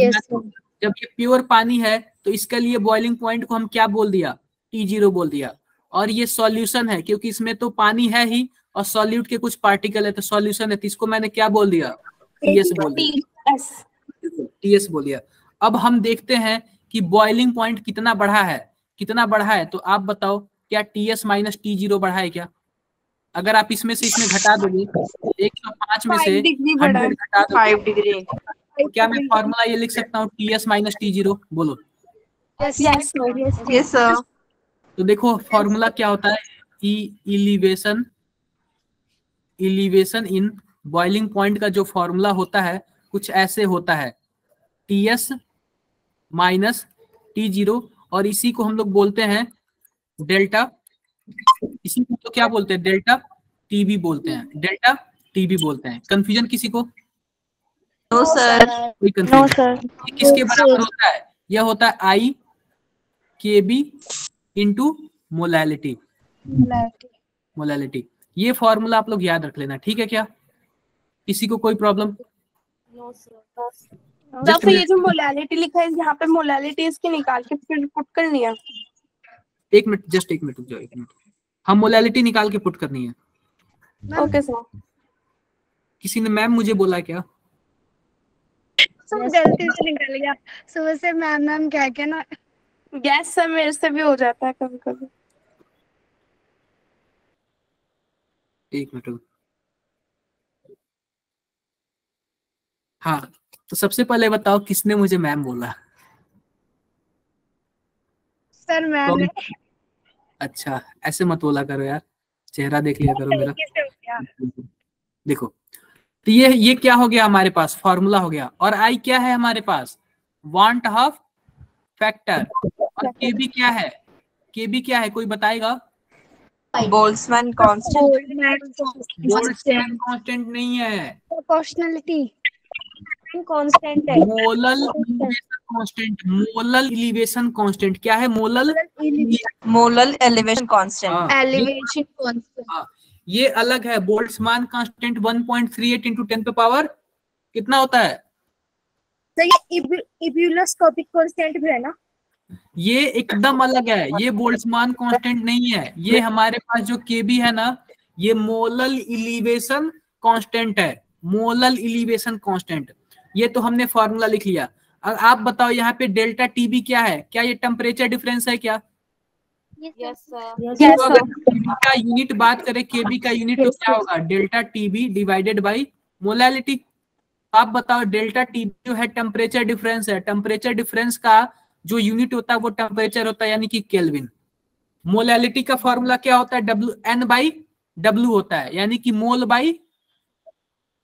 जब ये प्योर पानी है तो इसके लिए बॉइलिंग पॉइंट को हम क्या बोल दिया, T0 बोल दिया। और ये सॉल्यूशन है क्योंकि इसमें तो पानी है ही और सॉल्यूट के कुछ पार्टिकल है, तो सॉल्यूशन है, तो इसको मैंने क्या बोल दिया, TS बोल दिया, TS बोल दिया। अब हम देखते हैं कि बॉइलिंग पॉइंट कितना बढ़ा है, कितना बढ़ा है। तो आप बताओ क्या TS - T0 बढ़ा है क्या? अगर आप इसमें से इसमें घटा दोगे, 105 में से 100 घटा दोगे, 5 डिग्री, तो क्या मैं फॉर्मूला ये लिख सकता हूँ TS - T0? बोलो। Yes sir. तो देखो फॉर्मूला क्या होता है, इलिवेशन इन बॉइलिंग पॉइंट का जो फॉर्मूला होता है कुछ ऐसे होता है, TS - T0, और इसी को हम लोग बोलते हैं डेल्टा। इसी को तो क्या बोलते हैं, डेल्टा टीबी बोलते हैं, डेल्टा टीबी बोलते हैं। कंफ्यूजन किसी को? No sir. कोई कंफ्यूजन? No sir. ये किसके बराबर होता है, यह होता है I KB into molality. Molality, ये फॉर्मूला आप लोग याद रख लेना, ठीक है क्या? किसी को कोई प्रॉब्लम? जैसे ये जो मोलैलिटी लिखा है यहाँ पे, मोलैलिटी इसकी निकाल के फिर पुट करनी है। एक मिनट, जस्ट एक मिनट रुक जाओ, एक मिनट। हम मोलैलिटी निकाल के पुट करनी है। Okay sir. किसी ने मैम मुझे बोला क्या? सब गलती से निकल गया, सुबह से मैम कह के ना। यस सर, मेरे से भी हो जाता है कभी कभी। एक मिनट। हाँ, तो सबसे पहले बताओ किसने मुझे मैम बोला? सर मैम ने। अच्छा, ऐसे मत बोला करो यार, चेहरा देख लिया करो मेरा। देखो, तो ये क्या हो गया हमारे पास, फॉर्मूला हो गया। और आई क्या है हमारे पास, वांट ऑफ फैक्टर। और केबी क्या है, केबी क्या है, कोई बताएगा? Boltzmann constant. बोल्ट्जमैन कांस्टेंट नहीं है, प्रोपोर्शनलिटी कांस्टेंट है। Molal elevation constant. Molal elevation constant क्या है, molal molal elevation constant. Elevation constant ये अलग है। बोल्ट्जमैन कांस्टेंट 1.38 इंटू 10 पे पावर कितना होता है? तो ये इब्यूलोस्कोपिक कांस्टेंट भी है ना? ये एकदम अलग है, ये बोल्ट्जमैन कांस्टेंट नहीं है। ये हमारे पास जो केबी है ना, ये मोलल इलिवेशन कांस्टेंट है, मोलल इलिवेशन कांस्टेंट। ये तो हमने फॉर्मूला लिख लिया। अब आप बताओ यहाँ पे डेल्टा टीबी क्या है, क्या ये टेम्परेचर डिफरेंस है क्या? Yes sir. तो अगर केबी का यूनिट बात करें, केबी का यूनिट तो क्या होगा, delta TB divided by molality. आप बताओ डेल्टा टीबी जो है टेम्परेचर डिफरेंस है, टेम्परेचर डिफरेंस का जो यूनिट होता है वो टेम्परेचर होता है, यानी कि केल्विन। मोलैलिटी का फॉर्मूला क्या होता है, डब्ल्यू एन बाई डब्ल्यू होता है, यानी कि मोल बाई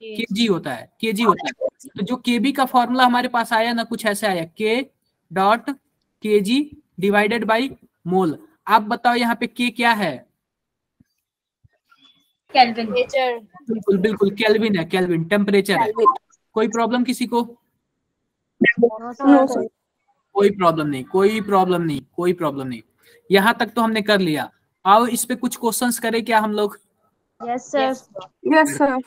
केजी होता है, केजी होता है। तो जो केबी का फॉर्मूला हमारे पास आया ना, कुछ ऐसा आया, के डॉट केजी डिवाइडेड बाई मोल। आप बताओ यहाँ पे के क्या है? केल्विन। बिल्कुल बिल्कुल केल्विन है, केल्विन टेम्परेचर है। कोई प्रॉब्लम किसी को? कोई प्रॉब्लम नहीं, कोई प्रॉब्लम नहीं, कोई प्रॉब्लम नहीं। यहाँ तक तो हमने कर लिया। आओ इस पे कुछ क्वेश्चंस करें क्या हम लोग? Yes sir. Yes sir.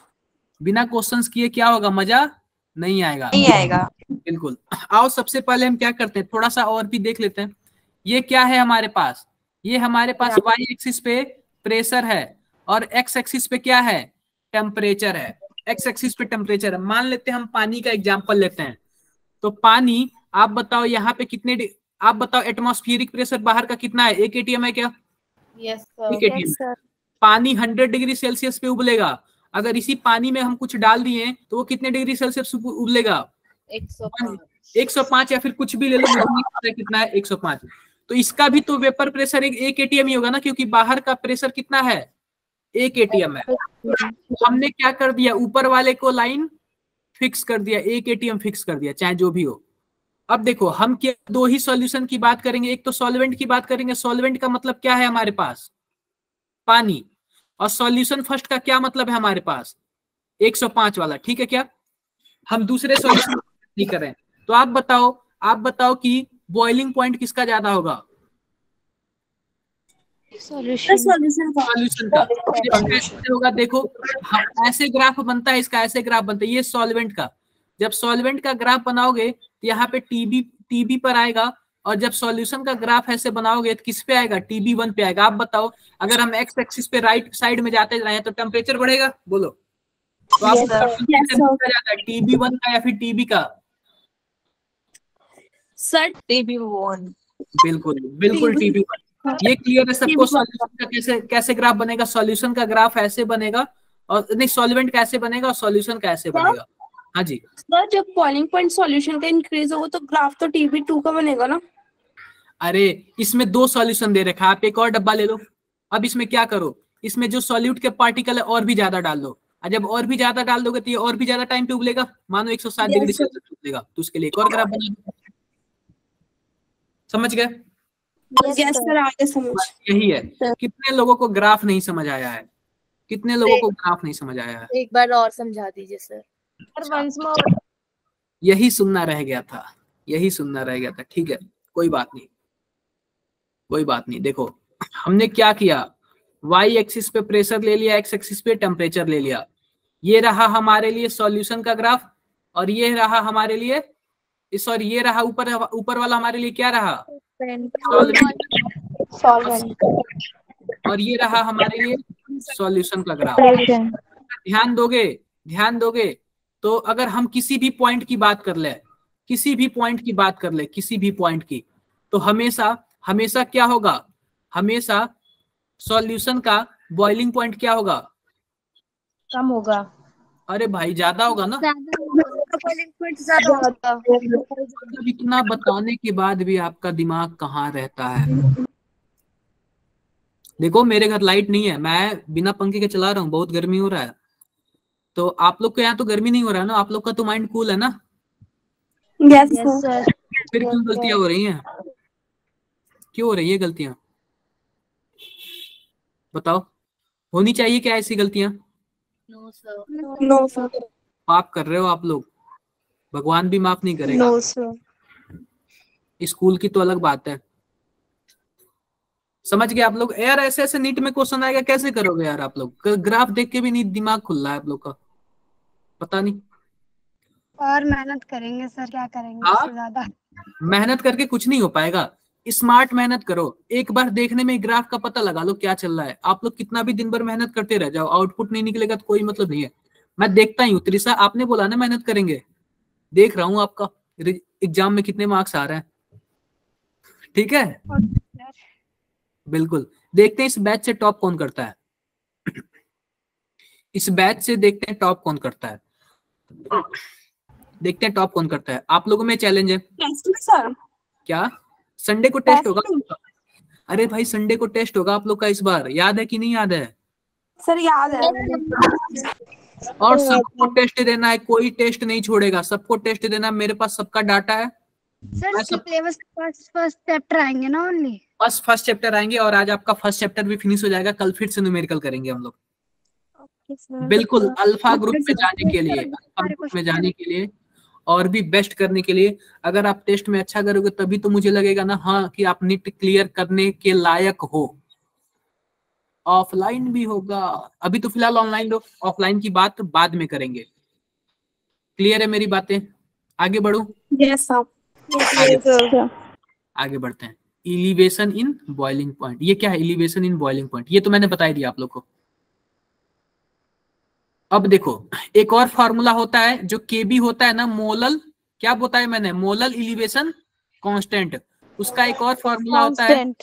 बिना क्वेश्चंस किए क्या होगा, मजा नहीं आएगा। नहीं आएगा। बिल्कुल। आओ सबसे पहले हम क्या करते हैं, थोड़ा सा और भी देख लेते हैं। ये क्या है हमारे पास, ये हमारे पास वाई एक्सिस पे प्रेशर है और एक्स एक्सिस पे क्या है, टेम्परेचर है। एक्स एक्सिस पे टेम्परेचर है। मान लेते हैं हम पानी का एग्जांपल लेते हैं। तो पानी, आप बताओ यहाँ पे कितने, आप बताओ एटमॉस्फेरिक प्रेशर बाहर का कितना है, 1 atm है क्या? यस एक atm। पानी 100 डिग्री सेल्सियस पे उबलेगा। अगर इसी पानी में हम कुछ डाल दिए तो वो कितने डिग्री सेल्सियस उबलेगा? 105 या फिर कुछ भी ले लो, मुझे नहीं पता कितना है, 105। तो इसका भी तो वेपर प्रेशर एक एटीएम ही होगा ना, क्योंकि बाहर का प्रेशर कितना है, 1 atm है। तो हमने क्या कर दिया, ऊपर वाले को लाइन फिक्स कर दिया, 1 atm फिक्स कर दिया, चाहे जो भी हो। अब देखो हम क्या, दो ही सॉल्यूशन की बात करेंगे, एक तो सॉल्वेंट की बात करेंगे। सॉल्वेंट का मतलब क्या है हमारे पास, पानी। और सॉल्यूशन फर्स्ट का क्या मतलब है हमारे पास, 105 वाला, ठीक है क्या? हम दूसरे सॉल्यूशन नहीं कर रहे हैं। तो आप बताओ कि बॉइलिंग पॉइंट किसका ज्यादा होगा? सॉल्यूशन का होगा। देखो ऐसे ग्राफ बनता है, इसका ऐसे ग्राफ बनता है, ये सॉल्वेंट का। जब सॉल्वेंट का ग्राफ बनाओगे तो यहाँ पे टीबी पर आएगा, और जब सॉल्यूशन का ग्राफ ऐसे बनाओगे तो किस पे आएगा, TB1 पे आएगा। आप बताओ अगर हम एक्स एक्सिस पे राइट साइड में जाते जाए तो टेम्परेचर बढ़ेगा, बोलो। तो आप जाता है TB1 का या फिर TB का? Sir TB1। बिल्कुल बिल्कुल TB1। ये क्लियर है सबको? सॉल्यूशन का कैसे ग्राफ बनेगा, सॉल्यूशन का ग्राफ ऐसे बनेगा, और नहीं सॉल्वेंट कैसे बनेगा और सॉल्यूशन कैसे बनेगा? हाँ जी सर, जब बॉइलिंग पॉइंट सॉल्यूशन का इंक्रीज होगा तो ग्राफ तो TB2 का बनेगा ना? अरे इसमें 2 सॉल्यूशन दे रखा है, आप एक और डब्बा ले लो। अब इसमें क्या करो, इसमें जो सॉल्यूट के पार्टिकल है और भी ज्यादा डाल दो, और जब और भी ज्यादा डाल दोगे तो ये और भी ज्यादा टाइम पे उबलेगा। मानो 160 डिग्री सेल्सियस उबलेगा, तो उसके लिए एक और ग्राफ बना दो। समझ गए? यस सर, आगे समझ। यही है। कितने लोगों को ग्राफ नहीं समझ आया है, कितने लोगों को ग्राफ नहीं समझ आया है? एक बार और समझा दीजिए सर। यही सुनना रह गया था, यही सुनना रह गया था। ठीक है, कोई बात नहीं, कोई बात नहीं। देखो हमने क्या किया, वाई एक्सिस पे प्रेशर ले लिया, एक्स एक्सिस पे टेम्परेचर ले लिया। ये रहा हमारे लिए सॉल्यूशन का ग्राफ, और ये रहा हमारे लिए, सॉरी ये रहा ऊपर वाला हमारे लिए क्या रहा, सॉल्वेंट। और ये रहा हमारे लिए सॉल्यूशन का ग्राफ। ध्यान दोगे तो अगर हम किसी भी पॉइंट की बात कर ले, किसी भी पॉइंट की, तो हमेशा क्या होगा, हमेशा सॉल्यूशन का बॉइलिंग पॉइंट क्या होगा, कम होगा। अरे भाई ज्यादा होगा ना। बॉइलिंग पॉइंट ज्यादा होता है। मतलब इतना बताने के बाद भी आपका दिमाग कहाँ रहता है? देखो मेरे घर लाइट नहीं है, मैं बिना पंखे के चला रहा हूँ, बहुत गर्मी हो रहा है। तो आप लोग के यहाँ तो गर्मी नहीं हो रहा है ना, आप लोग का तो माइंड कूल है ना, यस यस सर। सर। फिर क्यों गलतियां हो रही हैं, क्यों हो रही है गलतियां, बताओ। होनी चाहिए क्या ऐसी गलतियां? No sir. No sir. पाप कर रहे हो आप लोग, भगवान भी माफ नहीं करेगा। No sir. स्कूल की तो अलग बात है। समझ गए आप लोग? यार ऐसे ऐसे नीट में क्वेश्चन आएगा, कैसे करोगे यार आप लोग? ग्राफ देख के भी नहीं दिमाग खुल रहा है आप लोग का, पता नहीं। और मेहनत करेंगे सर, क्या करेंगे हाँ, इससे ज्यादा। मेहनत करके कुछ नहीं हो पाएगा, स्मार्ट मेहनत करो। एक बार देखने में ग्राफ का पता लगा लो क्या चल रहा है। आप लोग कितना भी दिन भर मेहनत करते रह जाओ, आउटपुट नहीं निकलेगा तो कोई मतलब नहीं है। मैं देखता ही हूँ। त्रिशा आपने बोला ना मेहनत करेंगे, देख रहा हूँ आपका एग्जाम में कितने मार्क्स आ रहे हैं। ठीक है, बिल्कुल। देखते हैं इस बैच से टॉप कौन करता है, इस बैच से देखते हैं टॉप कौन करता है, देखते हैं टॉप कौन करता है। आप लोगों में चैलेंज है सर। क्या? संडे को टेस्ट होगा? अरे भाई संडे को टेस्ट होगा आप लोग का इस बार, याद है कि नहीं याद है? सर याद है। और सबको टेस्ट देना है, कोई टेस्ट नहीं छोड़ेगा, सबको टेस्ट देना है। मेरे पास सबका डाटा है। सर सिलेबस फर्स्ट चैप्टर आएंगे ना ओनली? बस फर्स्ट चैप्टर आएंगे, और आज आपका फर्स्ट चैप्टर भी फिनिश हो जाएगा। कल फिर से न्यूमेरिकल करेंगे हम लोग। बिल्कुल, अल्फा ग्रुप में जाने के लिए, अल्फा ग्रुप में जाने के लिए और भी बेस्ट करने के लिए, अगर आप टेस्ट में अच्छा करोगे तभी तो मुझे लगेगा ना हाँ कि आप नीट क्लियर करने के लायक हो। ऑफलाइन भी होगा, अभी तो फिलहाल ऑनलाइन दो, ऑफलाइन की बात बाद में करेंगे। क्लियर है मेरी बातें? आगे बढ़ो। Yes sir. आगे बढ़ते हैं। एलिवेशन इन बॉइलिंग पॉइंट, ये क्या है एलिवेशन इन बॉइलिंग पॉइंट? ये तो मैंने बता दिया आप लोग को। अब देखो एक और फॉर्मूला होता है जो केबी होता है ना, मोलल, क्या बताया मैंने, मोलल एलिवेशन कांस्टेंट। उसका एक और फॉर्मूला होता है,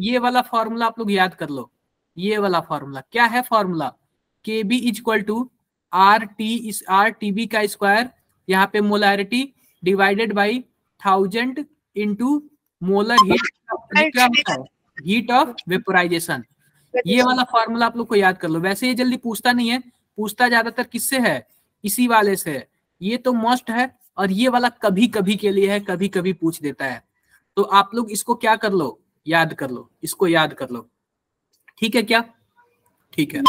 ये वाला फॉर्मूला आप लोग याद कर लो। ये वाला फॉर्मूला क्या है? Formula KB is equal to R TB का स्क्वायर, यहाँ पे molarity divided by 1000 into molar heat of vaporisation. ये वाला फॉर्मूला आप लोग को याद कर लो। वैसे ये जल्दी पूछता नहीं है, पूछता ज्यादातर किससे है, इसी वाले से है। ये तो मस्ट है, और ये वाला कभी कभी के लिए है, कभी कभी पूछ देता है। तो आप लोग इसको क्या कर लो, याद कर लो, इसको याद कर लो। ठीक है क्या? ठीक है,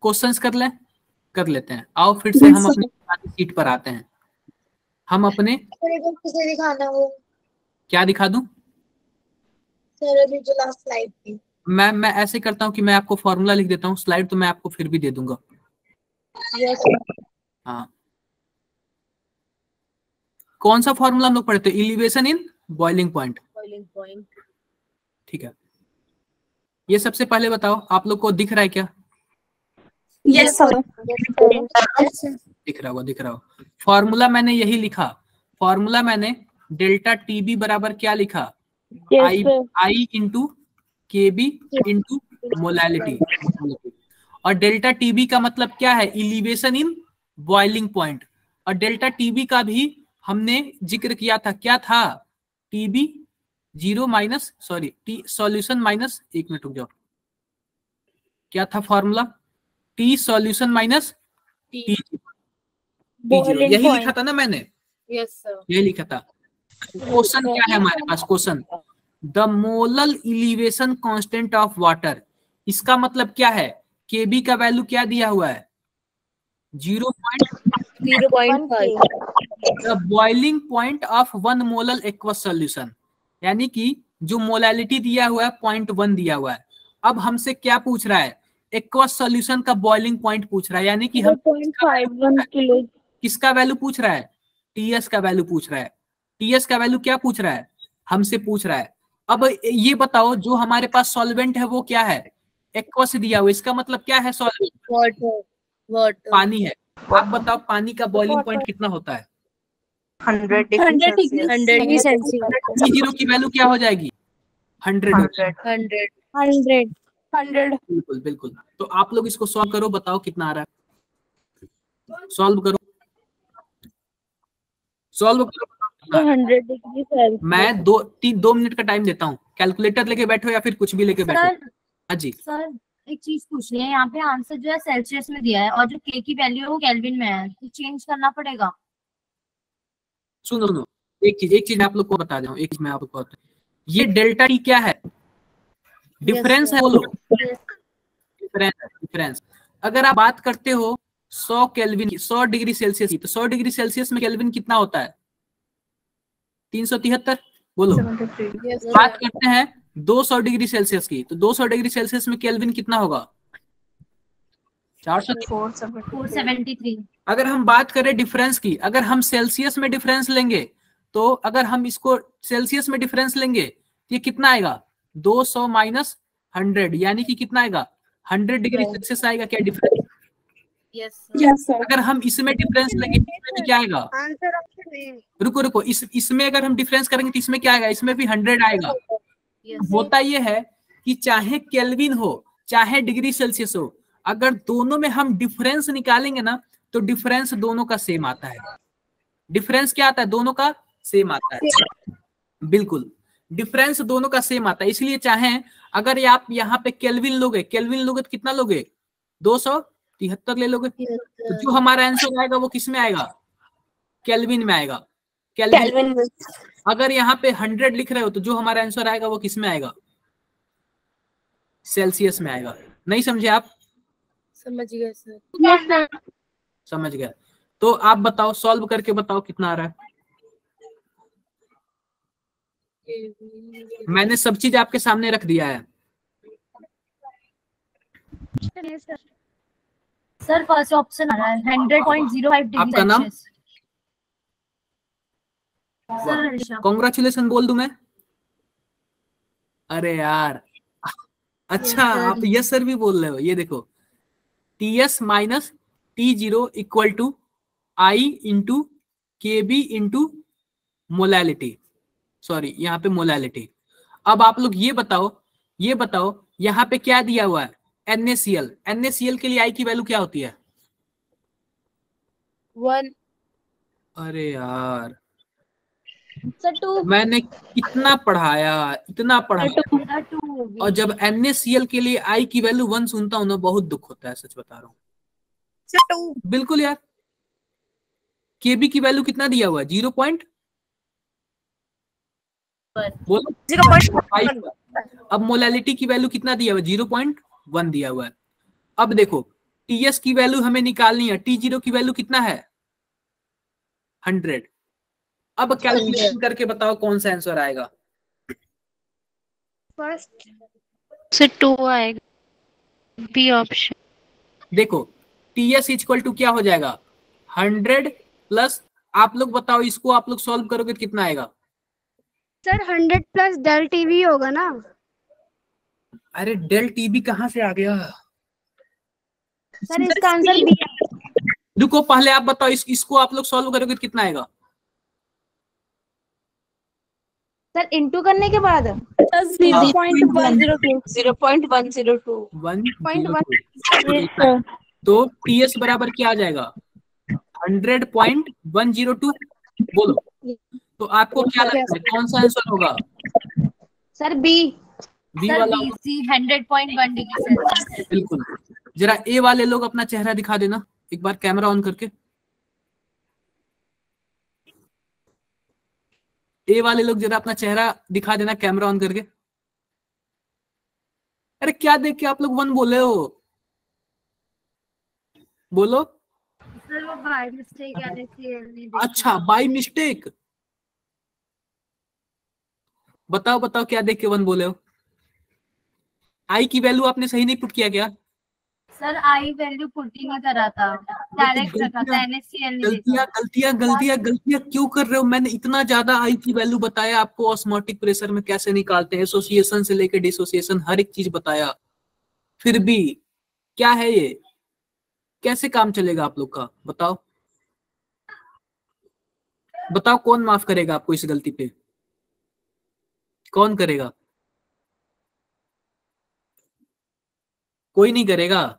क्वेश्चंस कर लेते हैं। आओ फिर से हम अपनी सीट पर आते हैं। हम अपने दिखाना वो क्या दिखा दूं? सर अभी जो लास्ट स्लाइड थी। मैं ऐसे करता हूँ कि मैं आपको फॉर्मूला लिख देता हूँ, स्लाइड तो मैं आपको फिर भी दे दूंगा। हाँ, कौन सा फॉर्मूला हम लोग पढ़ते हैं? Elevation in boiling point. ठीक है, ये सबसे पहले बताओ आप लोग को दिख रहा है क्या? Yes sir. दिख रहा होगा। फॉर्मूला मैंने यही लिखा, फॉर्मूला मैंने डेल्टा टीबी बराबर क्या लिखा? I into KB into molality. और डेल्टा टीबी का मतलब क्या है? Elevation in boiling point. और डेल्टा टीबी का भी हमने जिक्र किया था, क्या था? TB zero minus T solution minus, एक मिनट रुक जाओ, क्या था formula? T solution minus T zero. यही लिखा था ना मैंने? Yes sir. यही लिखा था। क्वेश्चन क्या है हमारे पास? Question the molal elevation constant of water. इसका मतलब क्या है? केबी का वैल्यू क्या दिया हुआ है? 0.5। The boiling point of 1 molal aqueous solution, यानी कि जो मोलैलिटी दिया हुआ है 0.1 दिया हुआ है। अब हमसे क्या पूछ रहा है? एक्वस सॉल्यूशन का बॉइलिंग पॉइंट पूछ रहा है, यानी कि हम किसका वैल्यू पूछ रहा है? टीएस का वैल्यू पूछ रहा है। टीएस का वैल्यू क्या पूछ रहा है? हमसे पूछ रहा है। अब ये बताओ जो हमारे पास सॉल्वेंट है वो क्या है? एक्वस दिया हुआ, इसका मतलब क्या है? सॉल्वेंट वाटर पानी है। आप बताओ पानी का बॉइलिंग पॉइंट कितना होता है? 100 डिग्री सेल्सियस। T0 की वैल्यू क्या हो जाएगी? 100 बिल्कुल बिल्कुल। तो आप लोग इसको सॉल्व करो, बताओ कितना आ रहा है। सॉल्व करो 100 डिग्री सेल्सियस। मैं 2 मिनट का टाइम देता हूँ। कैलकुलेटर लेके बैठो या फिर कुछ भी लेके बैठो। हाँ जी सर एक चीज पूछनी है, यहाँ पे आंसर जो है सेल्सियस में दिया है और जो के की वैल्यू है वो केल्विन में है, तो चेंज करना पड़ेगा। सुनो सुनो, एक चीज मैं आप लोग को बता दूं, एक चीज मैं आपको बता दूं, ये डेल्टा टी क्या है? डिफरेंस है, बोलो। डिफरेंस। अगर आप बात करते हो 100 केल्विन की, 100 डिग्री सेल्सियस की, तो 100 डिग्री सेल्सियस में केल्विन कितना होता है? 373। बोलो। बात करते हैं 200 डिग्री सेल्सियस की, तो 200 डिग्री सेल्सियस में केल्विन कितना होगा? 473। अगर हम बात करें डिफरेंस की, अगर हम सेल्सियस में डिफरेंस लेंगे, तो अगर हम इसको सेल्सियस में डिफरेंस लेंगे, ये कितना आएगा? 200 माइनस 100, यानी कि कितना आएगा? 100 डिग्री सेल्सियस आएगा क्या डिफरेंस? Yes sir. अगर हम इसमें डिफरेंस लेंगे, इसमें भी क्या आएगा? Answer option A. रुको, इसमें अगर हम डिफरेंस करेंगे तो इसमें क्या आएगा? इसमें भी 100 आएगा। होता यह है कि चाहे केल्विन हो चाहे डिग्री सेल्सियस हो, अगर दोनों में हम डिफरेंस निकालेंगे ना, तो डिफरेंस दोनों का सेम आता है। डिफरेंस क्या आता है? दोनों का सेम आता है। बिल्कुल, डिफरेंस दोनों का सेम आता है। इसलिए चाहे अगर आप यहाँ पे केल्विन लोगे तो कितना लोगे? 273 ले लोगे, तो जो हमारा आंसर आएगा वो किस में आएगा? केल्विन में आएगा। केल्विन में। अगर यहाँ पे 100 लिख रहे हो, तो जो हमारा आंसर आएगा वो किस में आएगा? सेल्सियस में आएगा। नहीं समझे आप? समझ गए सर। समझ गया। तो आप बताओ, सॉल्व करके बताओ कितना आ रहा है। मैंने सब चीज आपके सामने रख दिया है। सर फर्स्ट ऑप्शन आ रहा है 100.05 डिग्री आपका नाम? सेल्सियस। सर कॉन्ग्रेचुलेशन बोल दूं मैं? अरे यार, अच्छा आप यस सर भी बोल रहे हो। ये देखो, TS minus T0 equal to I into KB into molality, sorry यहाँ पे मोलैलिटी। अब आप लोग ये बताओ यहाँ पे क्या दिया हुआ है? NaCl। NaCl के लिए I की वैल्यू क्या होती है? 1। अरे यार, सर 2। मैंने कितना पढ़ाया, इतना पढ़ाया, और जब NaCl के लिए I की वैल्यू 1 सुनता हूं ना, बहुत दुख होता है, सच बता रहा हूँ। सर 2। बिल्कुल यार। KB की वैल्यू कितना दिया हुआ है? 0. बोलो 0.5। अब मोलैलिटी की वैल्यू कितना दिया हुआ है? 0.1 दिया हुआ है। अब देखो, TS की वैल्यू हमें निकालनी है। T0 की वैल्यू कितना है? 100। अब कैलकुलेशन करके बताओ कौन सा आंसर आएगा? फर्स्ट सर 2 आएगा, बी ऑप्शन। देखो, TS इक्वल टू क्या हो जाएगा? 100 प्लस, आप लोग बताओ, इसको आप लोग सॉल्व करोगे तो कितना आएगा? सर 100 प्लस डेल टीवी होगा ना? अरे डेल टीबी कहाँ से आ गया? सर इसका आंसर बी। रुको, पहले आप बताओ, इसको आप लोग सॉल्व करोगे तो कितना आएगा? सर इनटू करने के बाद 0.102। तो TS बराबर क्या आ जाएगा? 100.102। बोलो, तो आपको क्या लगता है कौन सा आंसर होगा? Sir B. बी वाला? 100.1 डिग्री सेल्सियस। बिल्कुल। जरा ए वाले लोग अपना चेहरा दिखा देना एक बार, कैमरा ऑन करके। ए वाले लोग जरा अपना चेहरा दिखा देना कैमरा ऑन करके। अरे क्या देख के आप लोग 1 बोले हो? बोलो। सर वो बाय मिस्टेक यानी। अच्छा, बाय मिस्टेक। बताओ क्या देख के 1 बोले हो? आई की वैल्यू आपने सही नहीं पुट किया क्या? सर आई वैल्यू पुट ही नहीं करा था, डायरेक्ट रखा था। NaCl गलतियां क्यों कर रहे हो? मैंने इतना ज्यादा आई की वैल्यू बताया आपको, ऑस्मोटिक प्रेशर में कैसे निकालते हैं, एसोसिएशन से लेकर डिसोसिएशन, हर एक चीज बताया। फिर भी क्या है ये? कैसे काम चलेगा आप लोग का? बताओ कौन माफ करेगा आपको इस गलती पे? कौन करेगा? कोई नहीं करेगा।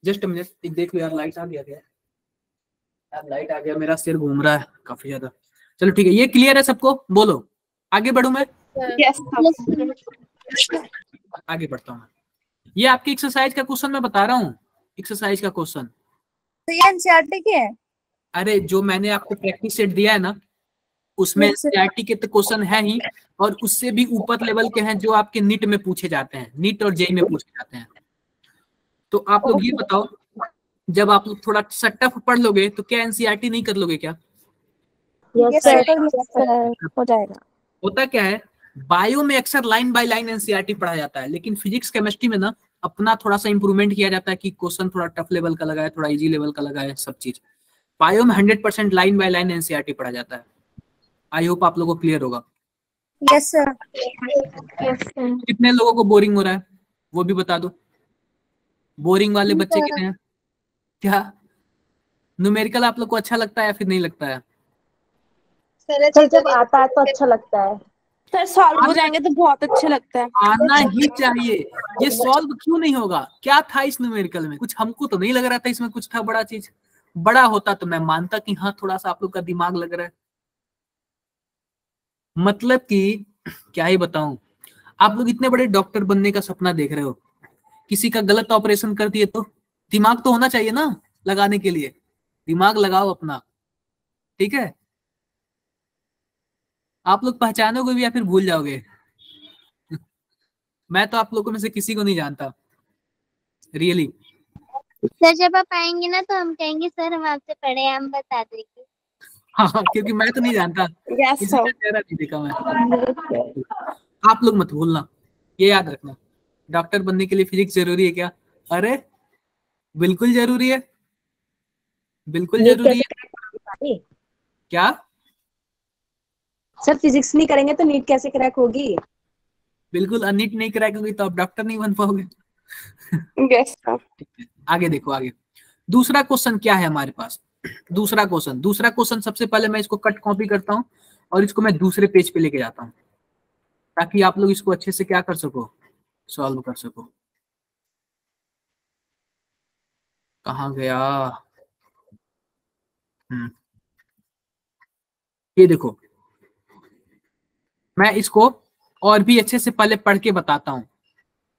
जस्ट मिनट, देख लो यार, लाइट आ गया क्या? यार लाइट आ गया, मेरा सिर घूम रहा है काफी ज्यादा। चलो ठीक है, ये क्लियर है सबको? बोलो, आगे बढ़ू मैं? यस। आगे बढ़ता हूँ। ये आपकी एक्सरसाइज का क्वेश्चन मैं बता रहा हूँ, एक्सरसाइज का क्वेश्चन। तो ये एनसीईआरटी के है? अरे जो मैंने आपको प्रैक्टिस सेट दिया है ना, उसमें एनसीईआरटी के तो क्वेश्चन है ही, और उससे भी ऊपर लेवल के हैं जो आपके नीट में पूछे जाते हैं, नीट और जेईई में पूछे जाते हैं। तो आप लोग ये बताओ, जब आप लोग थोड़ा सा टफ पढ़ लोगे तो क्या एनसीईआरटी नहीं कर लोगे क्या? यस सर, हो जाएगा। होता क्या है, बायो में अक्सर लाइन बाय लाइन एनसीईआरटी पढ़ा जाता है, लेकिन फिजिक्स केमिस्ट्री में ना अपना थोड़ा सा इंप्रूवमेंट किया जाता है कि क्वेश्चन थोड़ा टफ लेवल का लगा है, थोड़ा इजी लेवल का लगा है, सब चीज। बायो में 100% लाइन बाय लाइन एनसीईआरटी पढ़ा जाता है। आई होप आप लोगों को क्लियर होगा। Yes sir. कितने लोगों को बोरिंग हो रहा है वो भी बता दो। बोरिंग वाले बच्चे कितने हैं? क्या न्यूमेरिकल आप लोग को अच्छा लगता है या फिर नहीं लगता है? सर जब आता है तो अच्छा लगता है सर, सॉल्व हो जाएंगे तो बहुत अच्छा लगता है। आना ही चाहिए। ये सॉल्व क्यों नहीं होगा? क्या था इस न्यूमेरिकल में? कुछ हमको तो नहीं लग रहा था इसमें कुछ था बड़ा चीज। बड़ा होता तो मैं मानता कि हाँ थोड़ा सा आप लोग का दिमाग लग रहा है। मतलब कि क्या ही बताऊं, आप लोग इतने बड़े डॉक्टर बनने का सपना देख रहे हो, किसी का गलत ऑपरेशन कर दिए तो दिमाग तो होना चाहिए ना लगाने के लिए। दिमाग लगाओ अपना, ठीक है? आप लोग पहचानोगे भी या फिर भूल जाओगे? मैं तो आप लोगों में से किसी को नहीं जानता रियली। सर जब आप आएंगे ना तो हम कहेंगे सर हम आपसे पढ़े, हम बता देंगे। हाँ, क्योंकि मैं तो नहीं जानता, किसी का चेहरा नहीं देखा मैं। आप लोग मत भूलना, ये याद रखना। डॉक्टर बनने के लिए फिजिक्स जरूरी है क्या? अरे बिल्कुल जरूरी है, बिल्कुल जरूरी है। क्या सर फिजिक्स नहीं करेंगे तो नीट कैसे क्रैक होगी? बिल्कुल, नीट नहीं क्रैक होगी तो आप डॉक्टर नहीं बन पाओगे। Yes sir. आगे देखो, आगे दूसरा क्वेश्चन क्या है हमारे पास। दूसरा क्वेश्चन सबसे पहले मैं इसको कट कॉपी करता हूं और इसको मैं दूसरे पेज पे लेके जाता हूं ताकि आप लोग इसको अच्छे से क्या कर सको, सॉल्व कर सको। कहाँ गया? ये देखो, मैं इसको और भी अच्छे से पहले पढ़ के बताता हूं।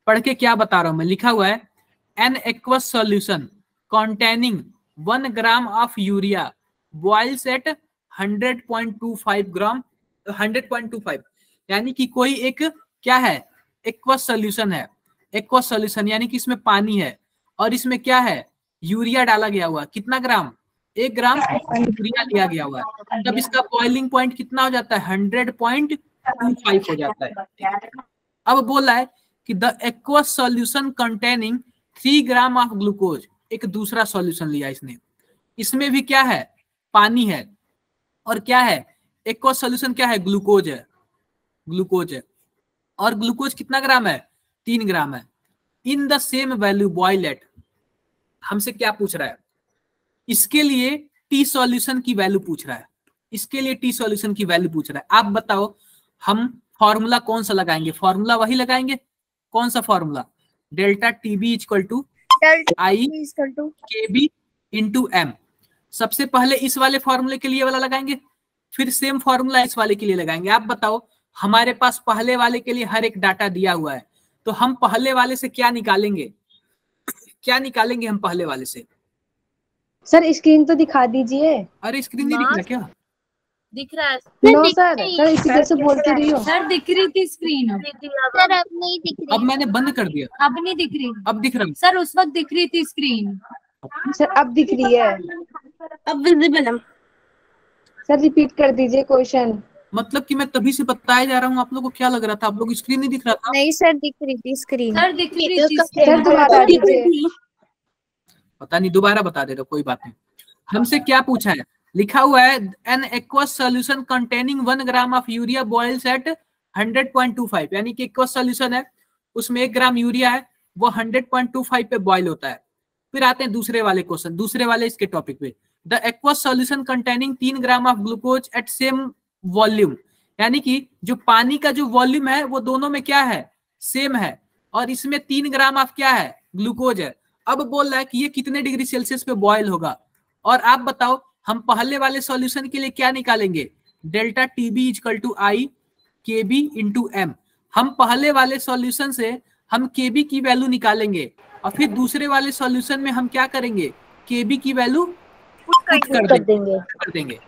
पढ़ के क्या बता रहा हूं मैं? लिखा हुआ है an aqueous solution containing 1 gram of urea boils at 100.25 gram 100.25, यानी कि कोई एक क्या है, एक्वस सॉल्यूशन है। एक्वस सॉल्यूशन यानी कि इसमें पानी है और इसमें क्या है, यूरिया डाला गया हुआ। कितना ग्राम? 1 ग्राम यूरिया लिया गया हुआ है। तब इसका बॉइलिंग पॉइंट कितना हो जाता है? 100.25 हो जाता है। अब बोला है कि the aqueous solution containing 3 gram of glucose. एक दूसरा सॉल्यूशन लिया इसने, इसमें भी क्या है, पानी है और क्या है, एक्वस सॉल्यूशन क्या है, ग्लूकोज है, ग्लूकोज है। और ग्लूकोज कितना ग्राम है? 3 ग्राम है। In the same value boil at, हमसे क्या पूछ रहा है? इसके लिए टी सॉल्यूशन की वैल्यू पूछ रहा है। इसके लिए टी सॉल्यूशन की वैल्यू पूछ रहा है। आप बताओ हम फॉर्मूला कौन सा लगाएंगे? फॉर्मूला वही लगाएंगे, कौन सा formula? Delta TB equal to I K B into M. सबसे पहले इस वाले फॉर्मूले के लिए वाला लगाएंगे, फिर सेम फॉर्मूला इस वाले के लिए लगाएंगे। आप बताओ, हमारे पास पहले वाले के लिए हर एक डाटा दिया हुआ है, तो हम पहले वाले से क्या निकालेंगे? क्या निकालेंगे हम पहले वाले से? सर स्क्रीन तो दिखा दीजिए। अरे स्क्रीन नहीं दिख रहा क्या? दिख रहा है नो सर, सर इसी तरह से बोलती रही हो। सर, दिख रही थी स्क्रीन। सर अब नहीं दिख रही। अब मैंने बंद कर दिया, अब नहीं दिख रही। अब दिख रहा है। सर उस वक्त दिख रही थी स्क्रीन। सर अब दिख रही है। अब विजिबल है। सर रिपीट कर दीजिए क्वेश्चन। मतलब कि मैं तभी से बताया जा रहा हूँ, आप लोगों को क्या लग रहा था? आप लोग स्क्रीन नहीं दिख रहा था? नहीं सर दिख रही थी स्क्रीन। सर दिख रही थी सर दोबारा दीजिए। पता नहीं, दोबारा बता दे रहा, कोई बात नहीं। हमसे क्या पूछा है? लिखा हुआ है an aqueous solution containing 1 gram of urea boils at 100.25, यानी कि एक्वस सॉल्यूशन है, उसमें 1 ग्राम यूरिया है, वो 100.25 पे बॉइल होता है। फिर आते हैं दूसरे वाले क्वेश्चन, दूसरे वाले इसके टॉपिक पे। The aqueous solution containing 3 gram of glucose at same volume, यानी कि जो पानी का जो वॉल्यूम है वो दोनों में क्या है, सेम है, और इसमें 3 ग्राम ऑफ क्या है, ग्लूकोज है। अब बोल रहा है कि ये कितने डिग्री सेल्सियस पे बॉयल होगा। और आप बताओ हम पहले वाले सॉल्यूशन के लिए क्या निकालेंगे? Delta TB equal to I K B into M. हम पहले वाले सॉल्यूशन से हम केबी की वैल्यू निकालेंगे और फिर दूसरे वाले सॉल्यूशन में हम क्या करेंगे, केबी की वैल्यू पुट कर देंगे।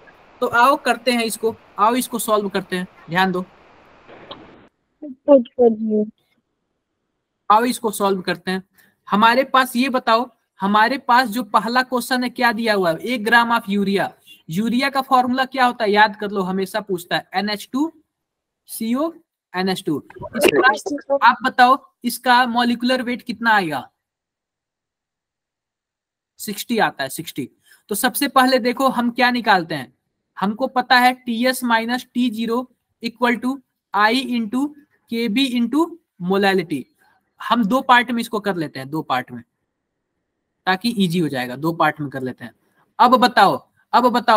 तो आओ करते हैं इसको, आओ इसको सॉल्व करते हैं, ध्यान दो, आओ इसको सॉल्व करते हैं। हमारे पास ये बताओ, हमारे पास जो पहला क्वेश्चन है क्या दिया हुआ है, 1 ग्राम ऑफ यूरिया। यूरिया का फॉर्मूला क्या होता है, याद कर लो, हमेशा पूछता है NH2CO NH2। इसका आप बताओ इसका मॉलिक्यूलर वेट कितना आएगा, 60 आता है, 60। तो सबसे पहले देखो हम क्या निकालते हैं, हमको पता है TS minus T0 equal to I into KB into molality. हम 2 पार्ट में इसको कर लेते हैं, 2 पार्ट में, ताकि इजी हो जाएगा, 2 पार्ट में कर लेते हैं। अब बताओ